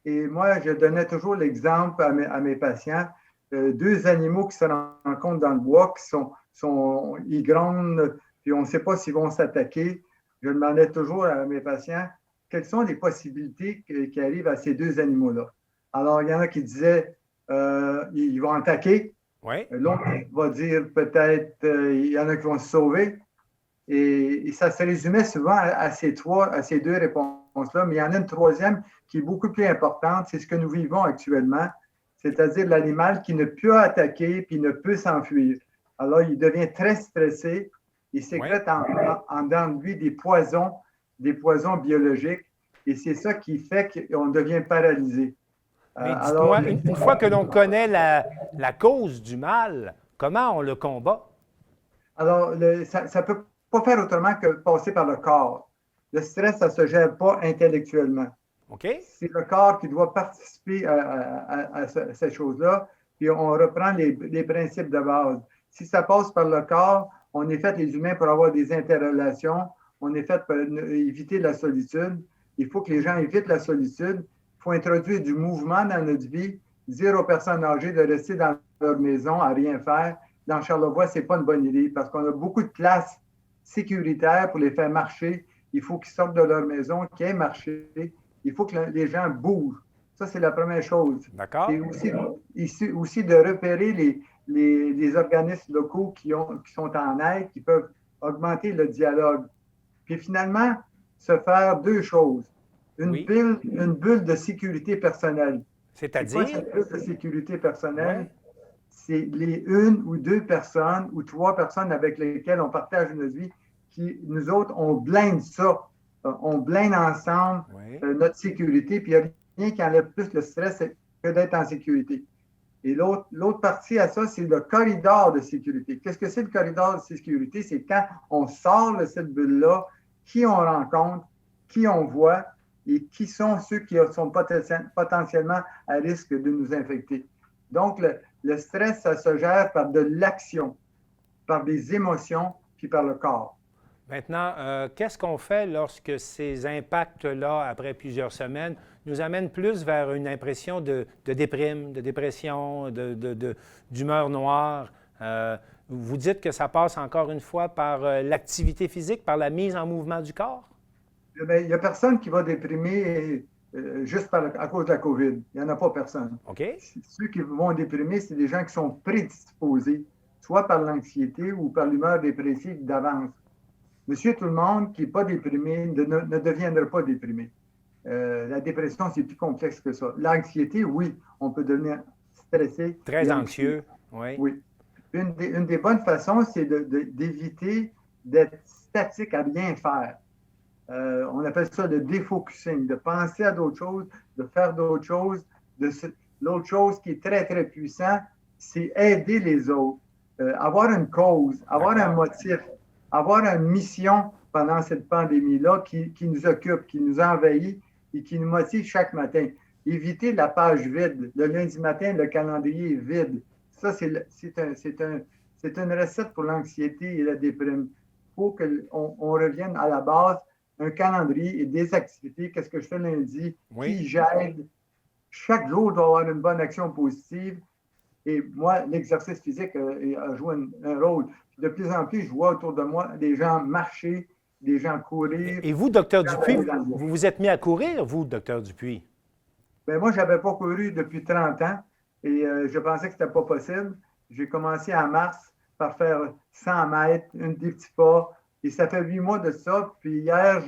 Et moi, je donnais toujours l'exemple à mes patients. Deux animaux qui se rencontrent dans le bois, ils grondent, puis on ne sait pas s'ils vont s'attaquer. Je demandais toujours à mes patients quelles sont les possibilités qui arrivent à ces deux animaux-là. Alors, il y en a qui disaient ils vont attaquer. Oui. L'autre va dire peut-être il y en a qui vont se sauver. Et ça se résumait souvent à ces deux réponses-là. Mais il y en a une troisième qui est beaucoup plus importante. C'est ce que nous vivons actuellement, c'est-à-dire l'animal qui ne peut attaquer puis ne peut s'enfuir. Alors, il devient très stressé. Il sécrète en dedans de lui des poisons biologiques. Et c'est ça qui fait qu'on devient paralysé. Mais dites-moi, une fois que l'on connaît la cause du mal, comment on le combat? Alors, ça ne peut pas faire autrement que passer par le corps. Le stress, ça ne se gère pas intellectuellement. OK. C'est le corps qui doit participer à ces choses-là. Puis on reprend les principes de base. Si ça passe par le corps, on est fait les humains pour avoir des interrelations. On est fait pour éviter la solitude. Il faut que les gens évitent la solitude. Il faut introduire du mouvement dans notre vie, dire aux personnes âgées de rester dans leur maison à rien faire. Dans Charlevoix, ce n'est pas une bonne idée parce qu'on a beaucoup de places sécuritaires pour les faire marcher. Il faut qu'ils sortent de leur maison, qu'ils aient marché. Il faut que les gens bougent. Ça, c'est la première chose. D'accord. Et aussi de repérer les organismes locaux qui sont en aide, qui peuvent augmenter le dialogue. Puis finalement, se faire deux choses. Une bulle de sécurité personnelle. C'est-à-dire? C'est quoi cette bulle de sécurité personnelle? C'est les une ou deux personnes ou trois personnes avec lesquelles on partage notre vie qui, nous autres, on blinde ça. On blinde ensemble notre sécurité, puis il n'y a rien qui enlève plus le stress que d'être en sécurité. Et l'autre partie à ça, c'est le corridor de sécurité. Qu'est-ce que c'est le corridor de sécurité? C'est quand on sort de cette bulle-là, qui on rencontre, qui on voit et qui sont ceux qui sont potentiellement à risque de nous infecter. Donc, le stress, ça se gère par de l'action, par des émotions, puis par le corps. Maintenant, qu'est-ce qu'on fait lorsque ces impacts-là, après plusieurs semaines, nous amènent plus vers une impression de déprime, de dépression, d'humeur noire? Vous dites que ça passe encore une fois par l'activité physique, par la mise en mouvement du corps? Bien, il n'y a personne qui va déprimer juste à cause de la COVID. Il n'y en a pas personne. OK. Ceux qui vont déprimer, c'est des gens qui sont prédisposés, soit par l'anxiété ou par l'humeur dépressive d'avance. Monsieur tout le monde qui n'est pas déprimé ne deviendra pas déprimé. La dépression, c'est plus complexe que ça. L'anxiété, oui, on peut devenir stressé. Très anxieux, oui. Oui. Une des bonnes façons, c'est d'éviter d'être statique à rien faire. On appelle ça le défocusing, de penser à d'autres choses, de faire d'autres choses. L'autre chose qui est très, très puissant, c'est aider les autres. Avoir une cause, avoir un motif, avoir une mission pendant cette pandémie-là qui nous occupe, qui nous envahit et qui nous motive chaque matin. Éviter la page vide. Le lundi matin, le calendrier est vide. Ça, c'est une recette pour l'anxiété et la déprime. Il faut qu'on revienne à la base, un calendrier et des activités. Qu'est-ce que je fais lundi? Qui j'aide? Chaque jour, doit avoir une bonne action positive. Et moi, l'exercice physique a joué un rôle. De plus en plus, je vois autour de moi des gens marcher, des gens courir. Et vous, Dr Dupuis, vous vous êtes mis à courir, vous, Dr Dupuis? Bien, moi, je n'avais pas couru depuis 30 ans et je pensais que ce n'était pas possible. J'ai commencé en mars par faire 100 mètres, des petits pas. Et ça fait 8 mois de ça. Puis hier,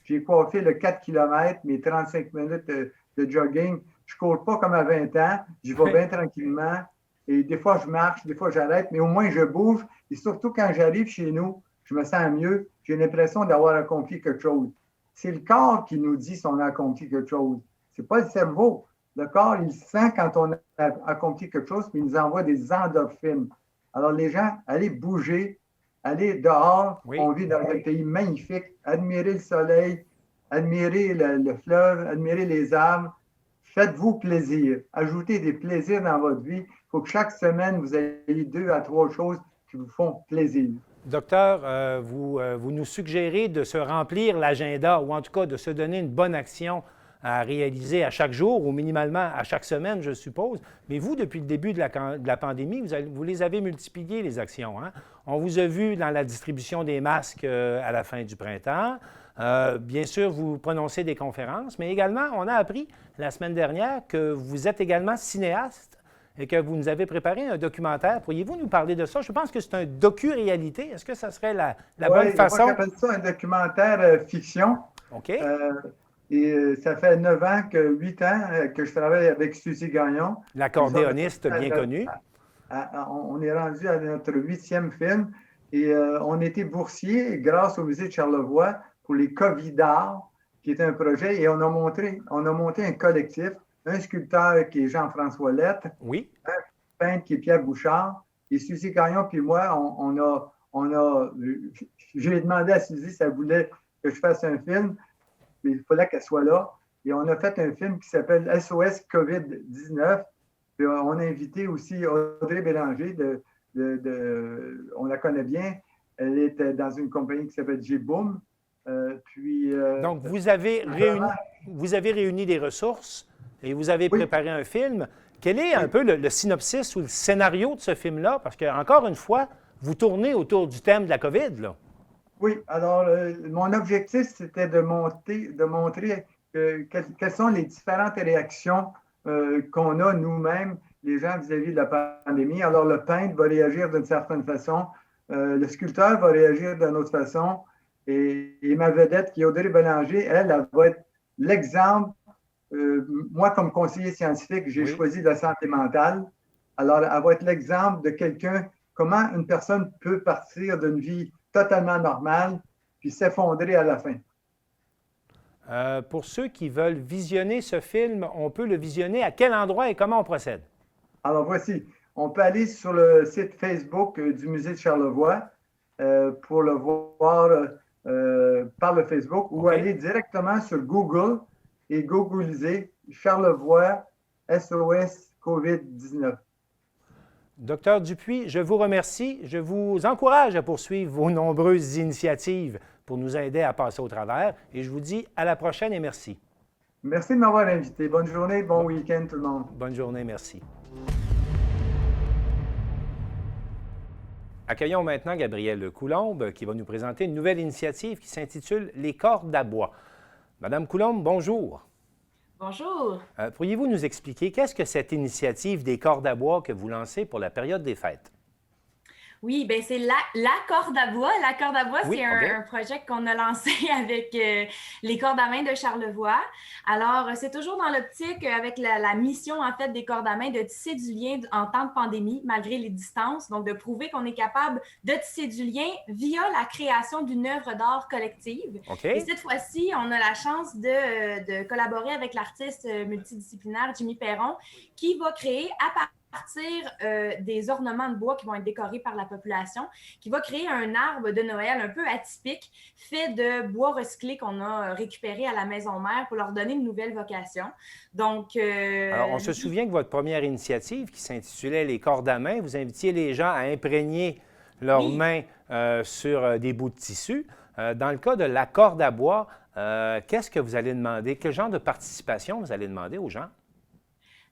j'ai coiffé le 4 km, mes 35 minutes de jogging. Je ne cours pas comme à 20 ans. Je vais bien tranquillement. Et des fois, je marche, des fois, j'arrête. Mais au moins, je bouge. Et surtout, quand j'arrive chez nous, je me sens mieux. J'ai l'impression d'avoir accompli quelque chose. C'est le corps qui nous dit si on a accompli quelque chose. Ce n'est pas le cerveau. Le corps, il sent quand on a accompli quelque chose, puis il nous envoie des endorphines. Alors, les gens, allez bouger, allez dehors. On vit dans un pays magnifique. Admirez le soleil. admirez le fleuve, admirez les arbres. Faites-vous plaisir. Ajoutez des plaisirs dans votre vie. Il faut que chaque semaine, vous ayez 2 à 3 choses qui vous font plaisir. Docteur, vous nous suggérez de se remplir l'agenda ou en tout cas de se donner une bonne action à réaliser à chaque jour ou minimalement à chaque semaine, je suppose. Mais vous, depuis le début de la pandémie, vous les avez multipliées, les actions. Hein? On vous a vu dans la distribution des masques à la fin du printemps. Bien sûr, vous prononcez des conférences, mais également, on a appris la semaine dernière que vous êtes également cinéaste et que vous nous avez préparé un documentaire. Pourriez-vous nous parler de ça? Je pense que c'est un docu-réalité. Est-ce que ça serait la bonne façon? Moi, j'appelle ça un documentaire fiction. OK. Ça fait 8 ans que je travaille avec Suzy Gagnon. L'accordéoniste bien connue. On est rendu à notre 8e film et on a été boursier grâce au Musée de Charlevoix pour les Covid'Art, qui est un projet, et on a monté un collectif, un sculpteur qui est Jean-François Lette, oui, un peintre qui est Pierre Bouchard, et Suzy Gagnon puis moi, j'ai demandé à Suzy si elle voulait que je fasse un film, mais il fallait qu'elle soit là, et on a fait un film qui s'appelle SOS COVID-19, puis on a invité aussi Audrey Bélanger, on la connaît bien, elle était dans une compagnie qui s'appelle J-Boom. Donc, vous avez réuni des ressources et vous avez préparé un film. Quel est un peu le synopsis ou le scénario de ce film-là? Parce qu'encore une fois, vous tournez autour du thème de la COVID, là. Oui, alors, mon objectif, c'était de montrer quelles sont les différentes réactions qu'on a nous-mêmes, les gens vis-à-vis de la pandémie. Alors, le peintre va réagir d'une certaine façon, le sculpteur va réagir d'une autre façon, et ma vedette, qui est Audrey Bélanger, elle va être l'exemple. Moi, comme conseiller scientifique, j'ai choisi la santé mentale. Alors, elle va être l'exemple de quelqu'un, comment une personne peut partir d'une vie totalement normale puis s'effondrer à la fin. Pour ceux qui veulent visionner ce film, on peut le visionner à quel endroit et comment on procède? Alors, voici. On peut aller sur le site Facebook du Musée de Charlevoix pour le voir par le Facebook ou aller directement sur Google et googliser Charlevoix SOS COVID-19. Docteur Dupuis, je vous remercie. Je vous encourage à poursuivre vos nombreuses initiatives pour nous aider à passer au travers. Et je vous dis à la prochaine et merci. Merci de m'avoir invité. Bonne journée, bon week-end tout le monde. Bonne journée, merci. Accueillons maintenant Gabrielle Coulombe qui va nous présenter une nouvelle initiative qui s'intitule « Les cordes à bois ». Madame Coulombe, bonjour. Bonjour. Pourriez-vous nous expliquer qu'est-ce que cette initiative des cordes à bois que vous lancez pour la période des fêtes? Oui, bien c'est la corde à bois. La corde à bois, oui, c'est un projet qu'on a lancé avec les cordes à main de Charlevoix. Alors, c'est toujours dans l'optique, avec la mission, en fait, des cordes à main, de tisser du lien en temps de pandémie, malgré les distances. Donc, de prouver qu'on est capable de tisser du lien via la création d'une œuvre d'art collective. Et cette fois-ci, on a la chance de collaborer avec l'artiste multidisciplinaire Jimmy Perron, qui va créer à partir des ornements de bois qui vont être décorés par la population, qui va créer un arbre de Noël un peu atypique, fait de bois recyclé qu'on a récupéré à la maison mère pour leur donner une nouvelle vocation. Donc, alors, on se souvient que votre première initiative, qui s'intitulait « Les cordes à main », vous invitiez les gens à imprégner leurs mains sur des bouts de tissu. Dans le cas de la corde à bois, qu'est-ce que vous allez demander? Quel genre de participation vous allez demander aux gens?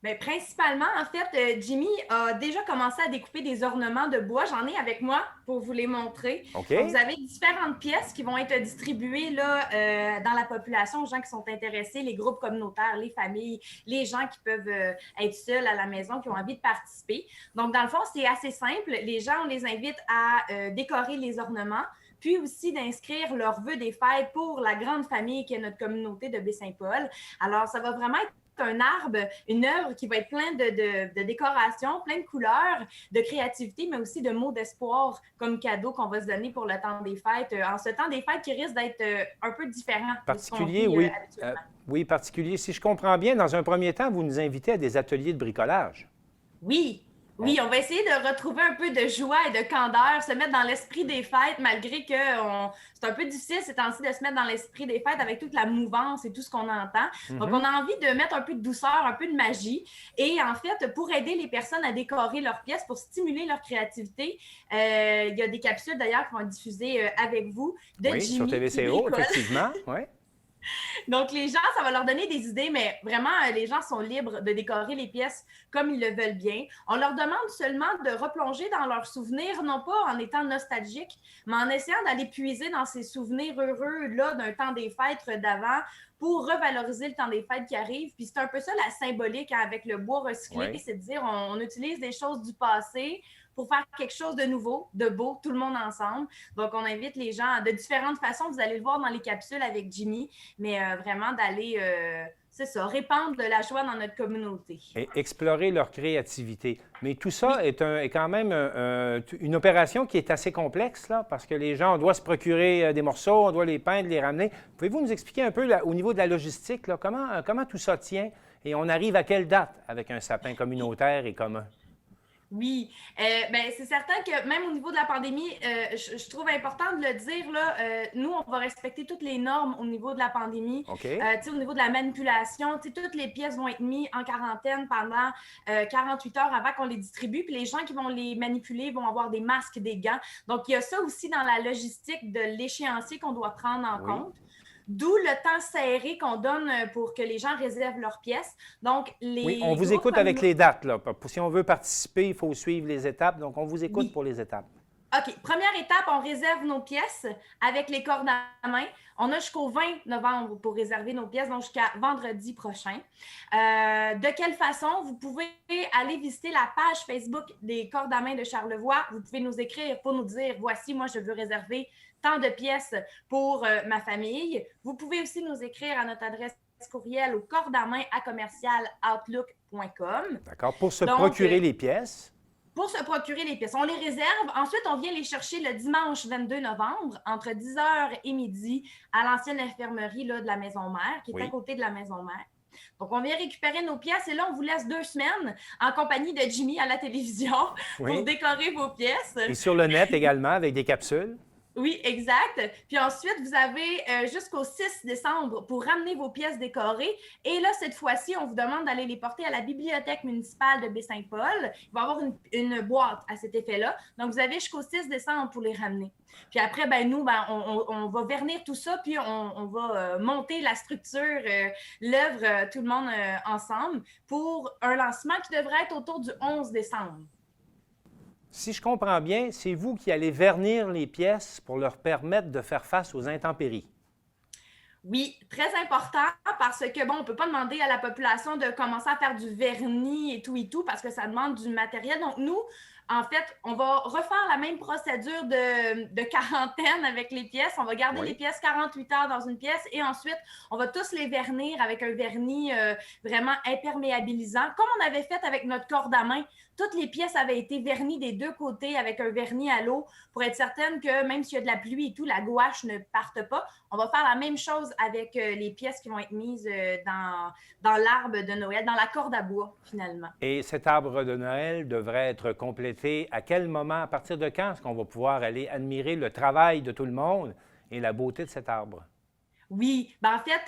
Bien, principalement, en fait, Jimmy a déjà commencé à découper des ornements de bois. J'en ai avec moi pour vous les montrer. Donc, vous avez différentes pièces qui vont être distribuées là, dans la population aux gens qui sont intéressés, les groupes communautaires, les familles, les gens qui peuvent être seuls à la maison, qui ont envie de participer. Donc, dans le fond, c'est assez simple. Les gens, on les invite à décorer les ornements, puis aussi d'inscrire leurs vœux des fêtes pour la grande famille qui est notre communauté de Baie-Saint-Paul. Alors, ça va vraiment être un arbre, une œuvre qui va être plein de décorations, plein de couleurs, de créativité, mais aussi de mots d'espoir comme cadeau qu'on va se donner pour le temps des fêtes. En ce temps des fêtes qui risque d'être un peu différent. Particulier, oui. Oui, particulier. Si je comprends bien, dans un premier temps, vous nous invitez à des ateliers de bricolage. Oui. Oui, on va essayer de retrouver un peu de joie et de candeur, se mettre dans l'esprit des fêtes, malgré que c'est un peu difficile ces temps-ci de se mettre dans l'esprit des fêtes avec toute la mouvance et tout ce qu'on entend. Donc, on a envie de mettre un peu de douceur, un peu de magie. Et en fait, pour aider les personnes à décorer leurs pièces, pour stimuler leur créativité, il y a des capsules d'ailleurs qui vont être diffusées avec vous de Oui, Jimmy, sur TVCO, effectivement. Oui. Donc, les gens, ça va leur donner des idées, mais vraiment, les gens sont libres de décorer les pièces comme ils le veulent bien. On leur demande seulement de replonger dans leurs souvenirs, non pas en étant nostalgique, mais en essayant d'aller puiser dans ces souvenirs heureux-là d'un temps des fêtes d'avant pour revaloriser le temps des fêtes qui arrive. Puis c'est un peu ça la symbolique avec le bois recyclé, c'est de dire on utilise des choses du passé pour faire quelque chose de nouveau, de beau, tout le monde ensemble. Donc, on invite les gens de différentes façons. Vous allez le voir dans les capsules avec Jimmy, mais vraiment d'aller, c'est ça, répandre de la joie dans notre communauté. Et explorer leur créativité. Mais tout ça est quand même une opération qui est assez complexe, là, parce que les gens, on doit se procurer des morceaux, on doit les peindre, les ramener. Pouvez-vous nous expliquer un peu là, au niveau de la logistique, là, comment tout ça tient et on arrive à quelle date avec un sapin communautaire et commun? Oui, ben c'est certain que même au niveau de la pandémie, je trouve important de le dire, là, nous, on va respecter toutes les normes au niveau de la pandémie. Okay. Au niveau de la manipulation, toutes les pièces vont être mises en quarantaine pendant 48 heures avant qu'on les distribue. Puis les gens qui vont les manipuler vont avoir des masques, des gants. Donc, il y a ça aussi dans la logistique de l'échéancier qu'on doit prendre en compte. D'où le temps serré qu'on donne pour que les gens réservent leurs pièces. Donc, oui, on vous écoute avec les dates. Là. Si on veut participer, il faut suivre les étapes. Donc, on vous écoute pour les étapes. OK. Première étape, on réserve nos pièces avec les cordes à main. On a jusqu'au 20 novembre pour réserver nos pièces, donc jusqu'à vendredi prochain. De quelle façon? Vous pouvez aller visiter la page Facebook des cordes à main de Charlevoix. Vous pouvez nous écrire pour nous dire, voici, moi, je veux réserver tant de pièces pour ma famille. Vous pouvez aussi nous écrire à notre adresse courriel au cordamain@commercialoutlook.com. D'accord. Pour se procurer les pièces. Pour se procurer les pièces. On les réserve. Ensuite, on vient les chercher le dimanche 22 novembre entre 10h et midi à l'ancienne infirmerie là, de la Maison Mère, qui est à côté de la Maison Mère. Donc, on vient récupérer nos pièces et là, on vous laisse 2 semaines en compagnie de Jimmy à la télévision pour décorer vos pièces. Et sur le net également avec des capsules. Oui, exact. Puis ensuite, vous avez jusqu'au 6 décembre pour ramener vos pièces décorées. Et là, cette fois-ci, on vous demande d'aller les porter à la Bibliothèque municipale de Baie-Saint-Paul. Il va y avoir une boîte à cet effet-là. Donc, vous avez jusqu'au 6 décembre pour les ramener. Puis après, nous, on va vernir tout ça, puis on va monter la structure, l'œuvre, tout le monde ensemble pour un lancement qui devrait être autour du 11 décembre. Si je comprends bien, c'est vous qui allez vernir les pièces pour leur permettre de faire face aux intempéries. Oui, très important parce que, on ne peut pas demander à la population de commencer à faire du vernis et tout parce que ça demande du matériel. Donc, nous, en fait, on va refaire la même procédure de quarantaine avec les pièces. On va garder les pièces 48 heures dans une pièce et ensuite, on va tous les vernir avec un vernis vraiment imperméabilisant, comme on avait fait avec notre corde à main. Toutes les pièces avaient été vernies des deux côtés avec un vernis à l'eau pour être certaine que même s'il y a de la pluie et tout, la gouache ne parte pas. On va faire la même chose avec les pièces qui vont être mises dans l'arbre de Noël, dans la corde à bois, finalement. Et cet arbre de Noël devrait être complété à quel moment, à partir de quand est-ce qu'on va pouvoir aller admirer le travail de tout le monde et la beauté de cet arbre? Oui, en fait,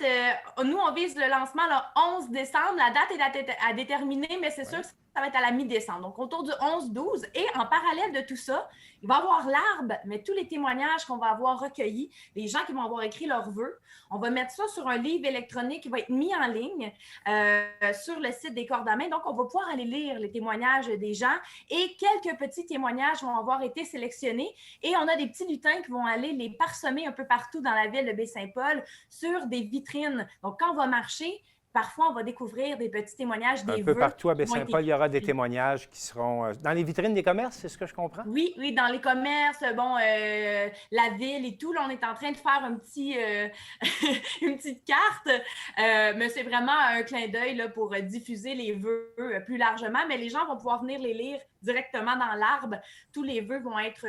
nous, on vise le lancement le 11 décembre. La date est à déterminer, mais c'est sûr que ça va être à la mi-décembre, donc autour du 11-12. Et en parallèle de tout ça, il va y avoir l'arbre, mais tous les témoignages qu'on va avoir recueillis, les gens qui vont avoir écrit leurs vœux, on va mettre ça sur un livre électronique qui va être mis en ligne sur le site des cordes à main. Donc, on va pouvoir aller lire les témoignages des gens et quelques petits témoignages vont avoir été sélectionnés. Et on a des petits lutins qui vont aller les parsemer un peu partout dans la ville de Baie-Saint-Paul sur des vitrines. Donc, quand on va marcher, parfois, on va découvrir des petits témoignages des vœux. Un peu partout à Baie-Saint-Paul, il y aura des témoignements qui seront dans les vitrines des commerces, c'est ce que je comprends? Oui, dans les commerces, la ville et tout. Là, on est en train de faire une petite carte, mais c'est vraiment un clin d'œil là, pour diffuser les vœux plus largement. Mais les gens vont pouvoir venir les lire directement dans l'arbre. Tous les vœux vont être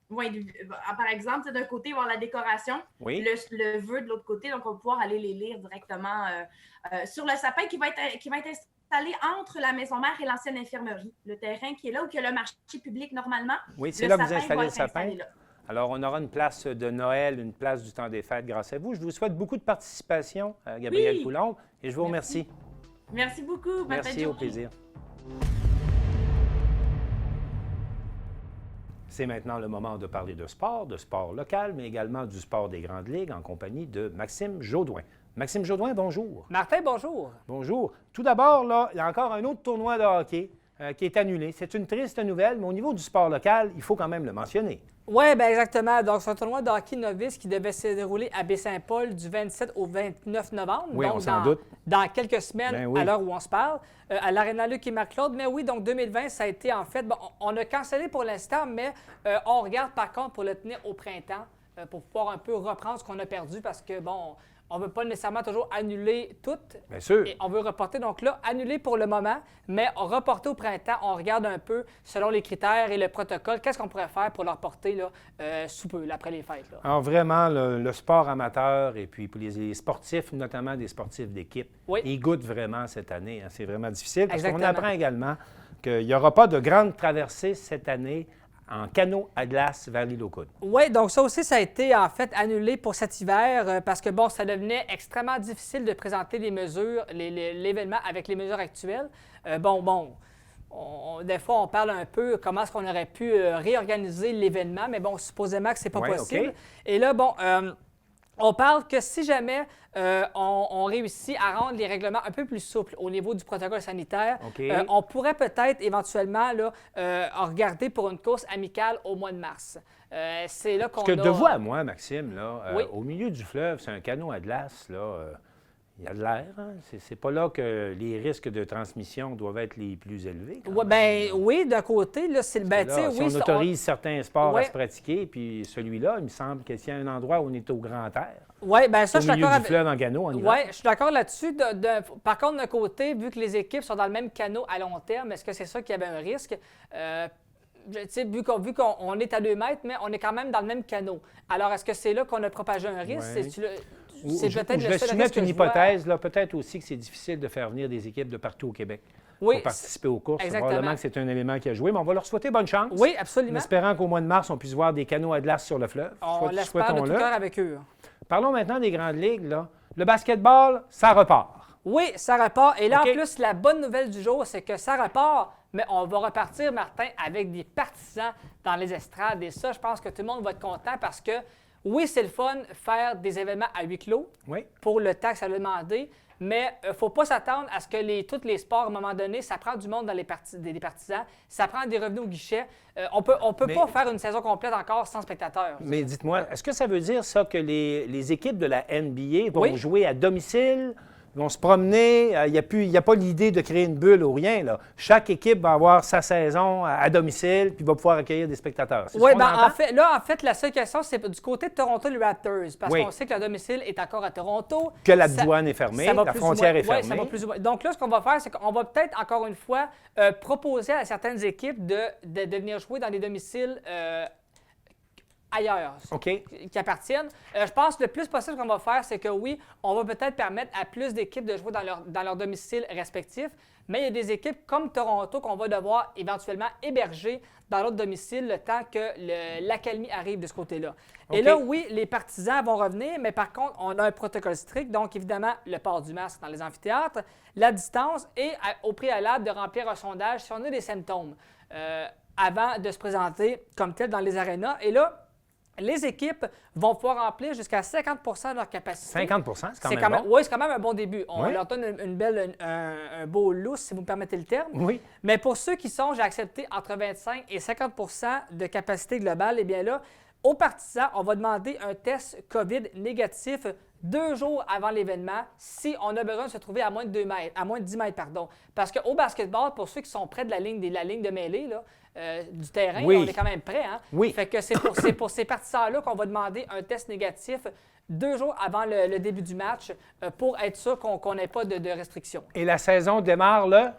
par exemple, d'un côté, il va y avoir la décoration, Oui. le vœu de l'autre côté, donc on va pouvoir aller les lire directement sur le sapin qui va être installé entre la maison mère et l'ancienne infirmerie. Le terrain qui est là, où il y a le marché public normalement. Oui, c'est là que vous sapin installez va le être sapin. installé là. Alors, on aura une place de Noël, une place du temps des fêtes grâce à vous. Je vous souhaite beaucoup de participation, Gabrielle Coulombe, et je vous remercie. Merci beaucoup. Bonne fin de Merci, au journée. plaisir. C'est maintenant le moment de parler de sport local, mais également du sport des grandes ligues en compagnie de Maxime Jaudoin. Maxime Jaudoin, bonjour. Martin, bonjour. Bonjour. Tout d'abord, là, il y a encore un autre tournoi de hockey qui est annulé. C'est une triste nouvelle, mais au niveau du sport local, il faut quand même le mentionner. Oui, bien exactement. Donc, c'est un tournoi de hockey novice qui devait se dérouler à Baie-Saint-Paul du 27 au 29 novembre. Oui, donc on s'en doute. Dans quelques semaines, Ben oui. à l'heure où on se parle, à l'Arena Luc et Marc-Claude. Mais oui, donc 2020, ça a été en fait... Bon, on a cancellé pour l'instant, mais on regarde par contre pour le tenir au printemps pour pouvoir un peu reprendre ce qu'on a perdu parce que, bon... On ne veut pas nécessairement toujours annuler tout. Bien sûr. Et on veut reporter. Donc là, annuler pour le moment, mais reporter au printemps, on regarde un peu, selon les critères et le protocole, qu'est-ce qu'on pourrait faire pour le reporter là, sous peu, là, après les fêtes. Là. Alors vraiment, le sport amateur et puis pour les sportifs, notamment des sportifs d'équipe, Oui. ils goûtent vraiment cette année. Hein. C'est vraiment difficile parce qu'on Exactement. apprend également qu'il n'y aura pas de grande traversée cette année en canot à glace vers l'île aux Coudes. Oui, donc ça aussi, ça a été en fait annulé pour cet hiver parce que, bon, ça devenait extrêmement difficile de présenter les mesures, l'événement avec les mesures actuelles. Des fois, on parle un peu comment est-ce qu'on aurait pu réorganiser l'événement, mais bon, supposément que c'est pas possible. OK. Et là, bon... on parle que si jamais on réussit à rendre les règlements un peu plus souples au niveau du protocole sanitaire, OK. on pourrait peut-être éventuellement là, regarder pour une course amicale au mois de mars. C'est là qu'on Parce que a... de voix à moi, Maxime, là, Oui. au milieu du fleuve, c'est un canot à glace, là, il y a de l'air. Hein? C'est pas là que les risques de transmission doivent être les plus élevés. quand Ouais, même, ben là. oui, d'un côté, là, c'est le Là, si oui, on c'est- autorise certains sports à Ouais. se pratiquer, puis celui-là, il me semble que s'il y a un endroit où on est au grand air, Ouais, ben ça, au je suis milieu d'accord du avec... fleuve en canot, on y va. Oui, je suis d'accord là-dessus. Par contre, d'un côté, vu que les équipes sont dans le même canot à long terme, est-ce que c'est ça qui avait un risque? Tu sais, vu qu'on est à 2 mètres, mais on est quand même dans le même canot. Alors, est-ce que c'est là qu'on a propagé un risque? Ouais. C'est peut-être Je le vais seul soumettre risque que une je vois. hypothèse, là, peut-être aussi que c'est difficile de faire venir des équipes de partout au Québec Oui, pour participer aux courses. exactement. Probablement que c'est un élément qui a joué, mais on va leur souhaiter bonne chance. Oui, En absolument. espérant qu'au mois de mars, on puisse voir des canots à glace sur le fleuve. On l'espère de tout Souhaitons-le. cœur avec eux. Parlons maintenant des grandes ligues. Là. Le basketball, ça repart. Oui, ça repart. Et là, OK. en plus, la bonne nouvelle du jour, c'est que ça repart, mais on va repartir, Martin, avec des partisans dans les estrades. Et ça, je pense que tout le monde va être content parce que, oui, c'est le fun faire des événements à huis clos Oui. pour le temps que ça a demandé, mais il ne faut pas s'attendre à ce que tous les sports, à un moment donné, ça prend du monde dans les des partisans, ça prend des revenus au guichet. On peut Mais- pas faire une saison complète encore sans spectateurs. Mais dites-moi, est-ce que ça veut dire ça que les équipes de la NBA vont Oui. jouer à domicile, vont se promener? Il n'y a pas l'idée de créer une bulle ou rien. Là. Chaque équipe va avoir sa saison à domicile puis va pouvoir accueillir des spectateurs. C'est ce Oui, qu'on ben, entend? en fait, la seule question, c'est du côté de Toronto, les Raptors, parce Oui. qu'on sait que le domicile est encore à Toronto. Que la Ça- douane est fermée, ça va la plus ou frontière moins- est ouais, fermée. ça va plus ou moins. Donc là, ce qu'on va faire, c'est qu'on va peut-être, encore une fois, proposer à certaines équipes de venir jouer dans des domiciles ailleurs. OK. Qui appartiennent. Je pense que le plus possible qu'on va faire, c'est que oui, on va peut-être permettre à plus d'équipes de jouer dans leur domicile respectif, mais il y a des équipes comme Toronto qu'on va devoir éventuellement héberger dans l'autre domicile le temps que l'accalmie arrive de ce côté-là. Et OK. là, oui, les partisans vont revenir, mais par contre, on a un protocole strict, donc évidemment, le port du masque dans les amphithéâtres, la distance et au préalable de remplir un sondage si on a des symptômes avant de se présenter comme tel dans les arénas. Et là, les équipes vont pouvoir remplir jusqu'à 50 de leur capacité. 50 c'est quand même bon. Oui, c'est quand même un bon début. On Oui. leur donne un beau lousse, si vous me permettez le terme. Oui. Mais pour ceux qui sont, j'ai accepté, entre 25 et 50 de capacité globale, eh bien là, aux partisans, on va demander un test COVID négatif 2 jours avant l'événement si on a besoin de se trouver à moins de 2 mètres, à moins de 10 mètres, pardon. Parce qu'au basketball, pour ceux qui sont près de la ligne de mêlée, là, du terrain, Oui. on est quand même prêt. Hein? Oui. Fait que c'est pour ces partisans-là qu'on va demander un test négatif 2 jours avant le début du match pour être sûr qu'on n'ait pas de restrictions. Et la saison démarre le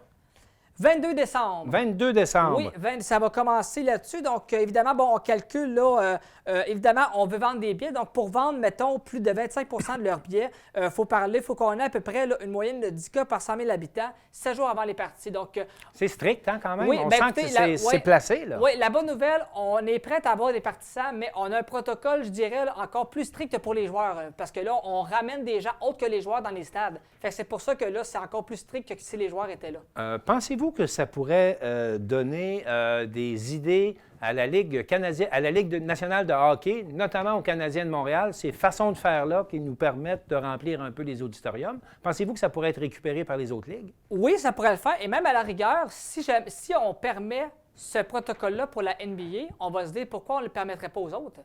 22 décembre. 22 décembre. Oui, ça va commencer là-dessus. Donc, évidemment, bon, on calcule, là, évidemment, on veut vendre des billets. Donc, pour vendre, mettons, plus de 25 de leurs billets, il faut qu'on ait à peu près là, une moyenne de 10 cas par 100 000 habitants, 7 jours avant les parties. Donc, c'est strict, hein, quand même? Oui, on ben, sent écoutez, que c'est placé, là. Oui, la bonne nouvelle, on est prêt à avoir des partisans, mais on a un protocole, je dirais, là, encore plus strict pour les joueurs. Parce que là, on ramène des gens autres que les joueurs dans les stades. Fait que c'est pour ça que là, c'est encore plus strict que si les joueurs étaient là. Pensez-vous que ça pourrait donner des idées à la Ligue canadienne, à la Ligue nationale de hockey, notamment aux Canadiens de Montréal, ces façons de faire-là qui nous permettent de remplir un peu les auditoriums? Pensez-vous que ça pourrait être récupéré par les autres ligues? Oui, ça pourrait le faire. Et même à la rigueur, si on permet ce protocole-là pour la NBA, on va se dire pourquoi on ne le permettrait pas aux autres.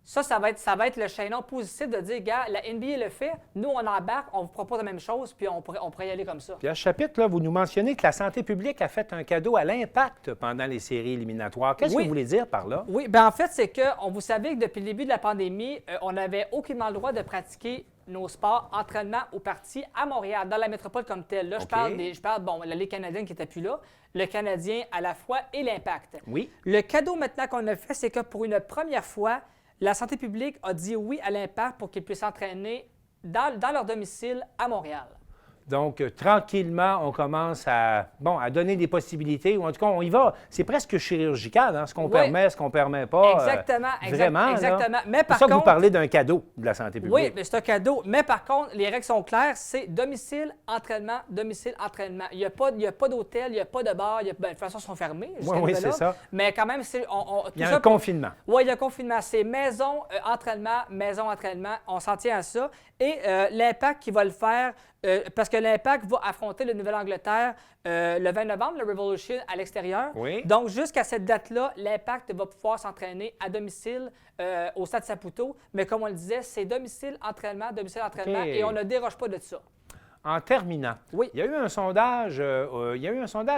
Ça va être le chaînon positif de dire, gars, la NBA le fait, nous, on embarque, on vous propose la même chose, puis on pourrait y aller comme ça. Puis à ce chapitre-là, vous nous mentionnez que la santé publique a fait un cadeau à l'Impact pendant les séries éliminatoires. Qu'est-ce que vous voulez dire par là? Oui, bien en fait, c'est que vous savez que depuis le début de la pandémie, on n'avait aucunement le droit de pratiquer nos sports, entraînement ou parties à Montréal, dans la métropole comme telle. Là, je parle, la Ligue canadienne qui n'était plus là, le Canadien à la fois et l'Impact. Oui. Le cadeau maintenant qu'on a fait, c'est que pour une première fois, la santé publique a dit oui à l'Impact pour qu'ils puissent s'entraîner dans leur domicile à Montréal. Donc, tranquillement, on commence à donner des possibilités, ou en tout cas, on y va. C'est presque chirurgical, hein, ce qu'on permet, ce qu'on ne permet pas. Exactement. Vraiment, exactement. Mais c'est pour ça que vous parlez d'un cadeau de la santé publique. Oui, mais c'est un cadeau. Mais par contre, les règles sont claires, c'est domicile, entraînement, domicile, entraînement. Il n'y a pas d'hôtel, il n'y a pas de bar. De toute façon, ils sont fermés. Oui, c'est ça. Mais quand même, il y a un confinement. Oui, il y a un confinement. C'est maison, entraînement. On s'en tient à ça. Et l'Impact qui va le faire, parce que l'Impact va affronter le Nouvelle-Angleterre le 20 novembre, le Revolution, à l'extérieur. Oui. Donc, jusqu'à cette date-là, l'Impact va pouvoir s'entraîner à domicile au Stade Saputo. Mais comme on le disait, c'est domicile, entraînement, et on ne déroge pas de ça. En terminant, oui. il y a eu un sondage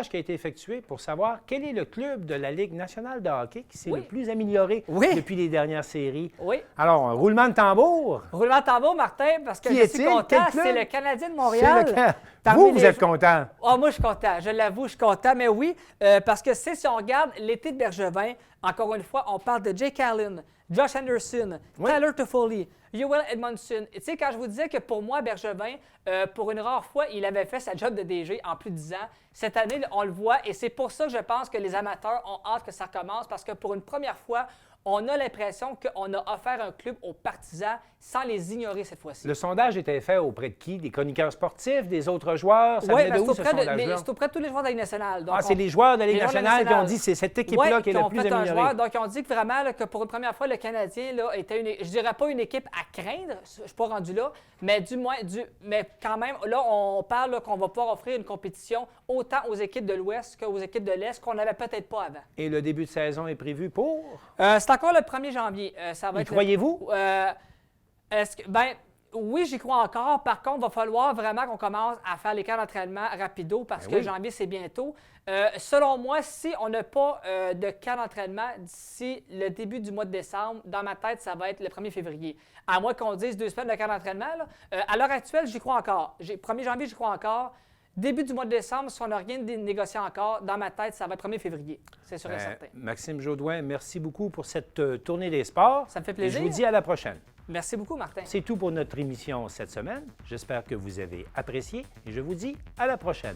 qui a été effectué pour savoir quel est le club de la Ligue nationale de hockey qui s'est le plus amélioré depuis les dernières séries. Oui. Alors, un roulement de tambour. Roulement de tambour, Martin, parce que je suis content, c'est le Canadien de Montréal. Vous êtes content? Oh, moi, je suis content. Je l'avoue, je suis content. Mais oui, parce que si on regarde l'été de Bergevin, encore une fois, on parle de Jake Allen, Josh Anderson, Tyler Toffoli, Joel Edmondson. Tu sais, quand je vous disais que pour moi, Bergevin, pour une rare fois, il avait fait sa job de DG en plus de 10 ans. Cette année, on le voit et c'est pour ça que je pense que les amateurs ont hâte que ça recommence parce que pour une première fois, on a l'impression qu'on a offert un club aux partisans sans les ignorer cette fois-ci. Le sondage était fait auprès de qui? Des chroniqueurs sportifs, des autres joueurs? Ça venait de où, ce sondage-là? C'est auprès de tous les joueurs de la Ligue nationale. Donc, c'est les joueurs de la Ligue nationale qui ont dit que c'est cette équipe-là qui est le plus améliorée. Donc, ils ont dit que vraiment, là, que pour une première fois, le Canadien là, était je dirais pas une équipe à craindre, je ne suis pas rendu là, mais mais quand même, là, on parle qu'on va pouvoir offrir une compétition autant aux équipes de l'Ouest qu'aux équipes de l'Est qu'on n'avait peut-être pas avant. Et le début de saison est prévu pour? C'est encore le 1er janvier. Y croyez-vous? Oui, j'y crois encore. Par contre, il va falloir vraiment qu'on commence à faire les camps d'entraînement rapido parce que janvier, c'est bientôt. Selon moi, si on n'a pas de camp d'entraînement d'ici le début du mois de décembre, dans ma tête, ça va être le 1er février. À moins qu'on dise 2 semaines de camp d'entraînement. À l'heure actuelle, j'y crois encore. 1er janvier, j'y crois encore. Début du mois de décembre, si on n'a rien négocié encore, dans ma tête, ça va être 1er février. C'est sûr et certain. Maxime Jodoin, merci beaucoup pour cette tournée des sports. Ça me fait plaisir. Et je vous dis à la prochaine. Merci beaucoup, Martin. C'est tout pour notre émission cette semaine. J'espère que vous avez apprécié et je vous dis à la prochaine.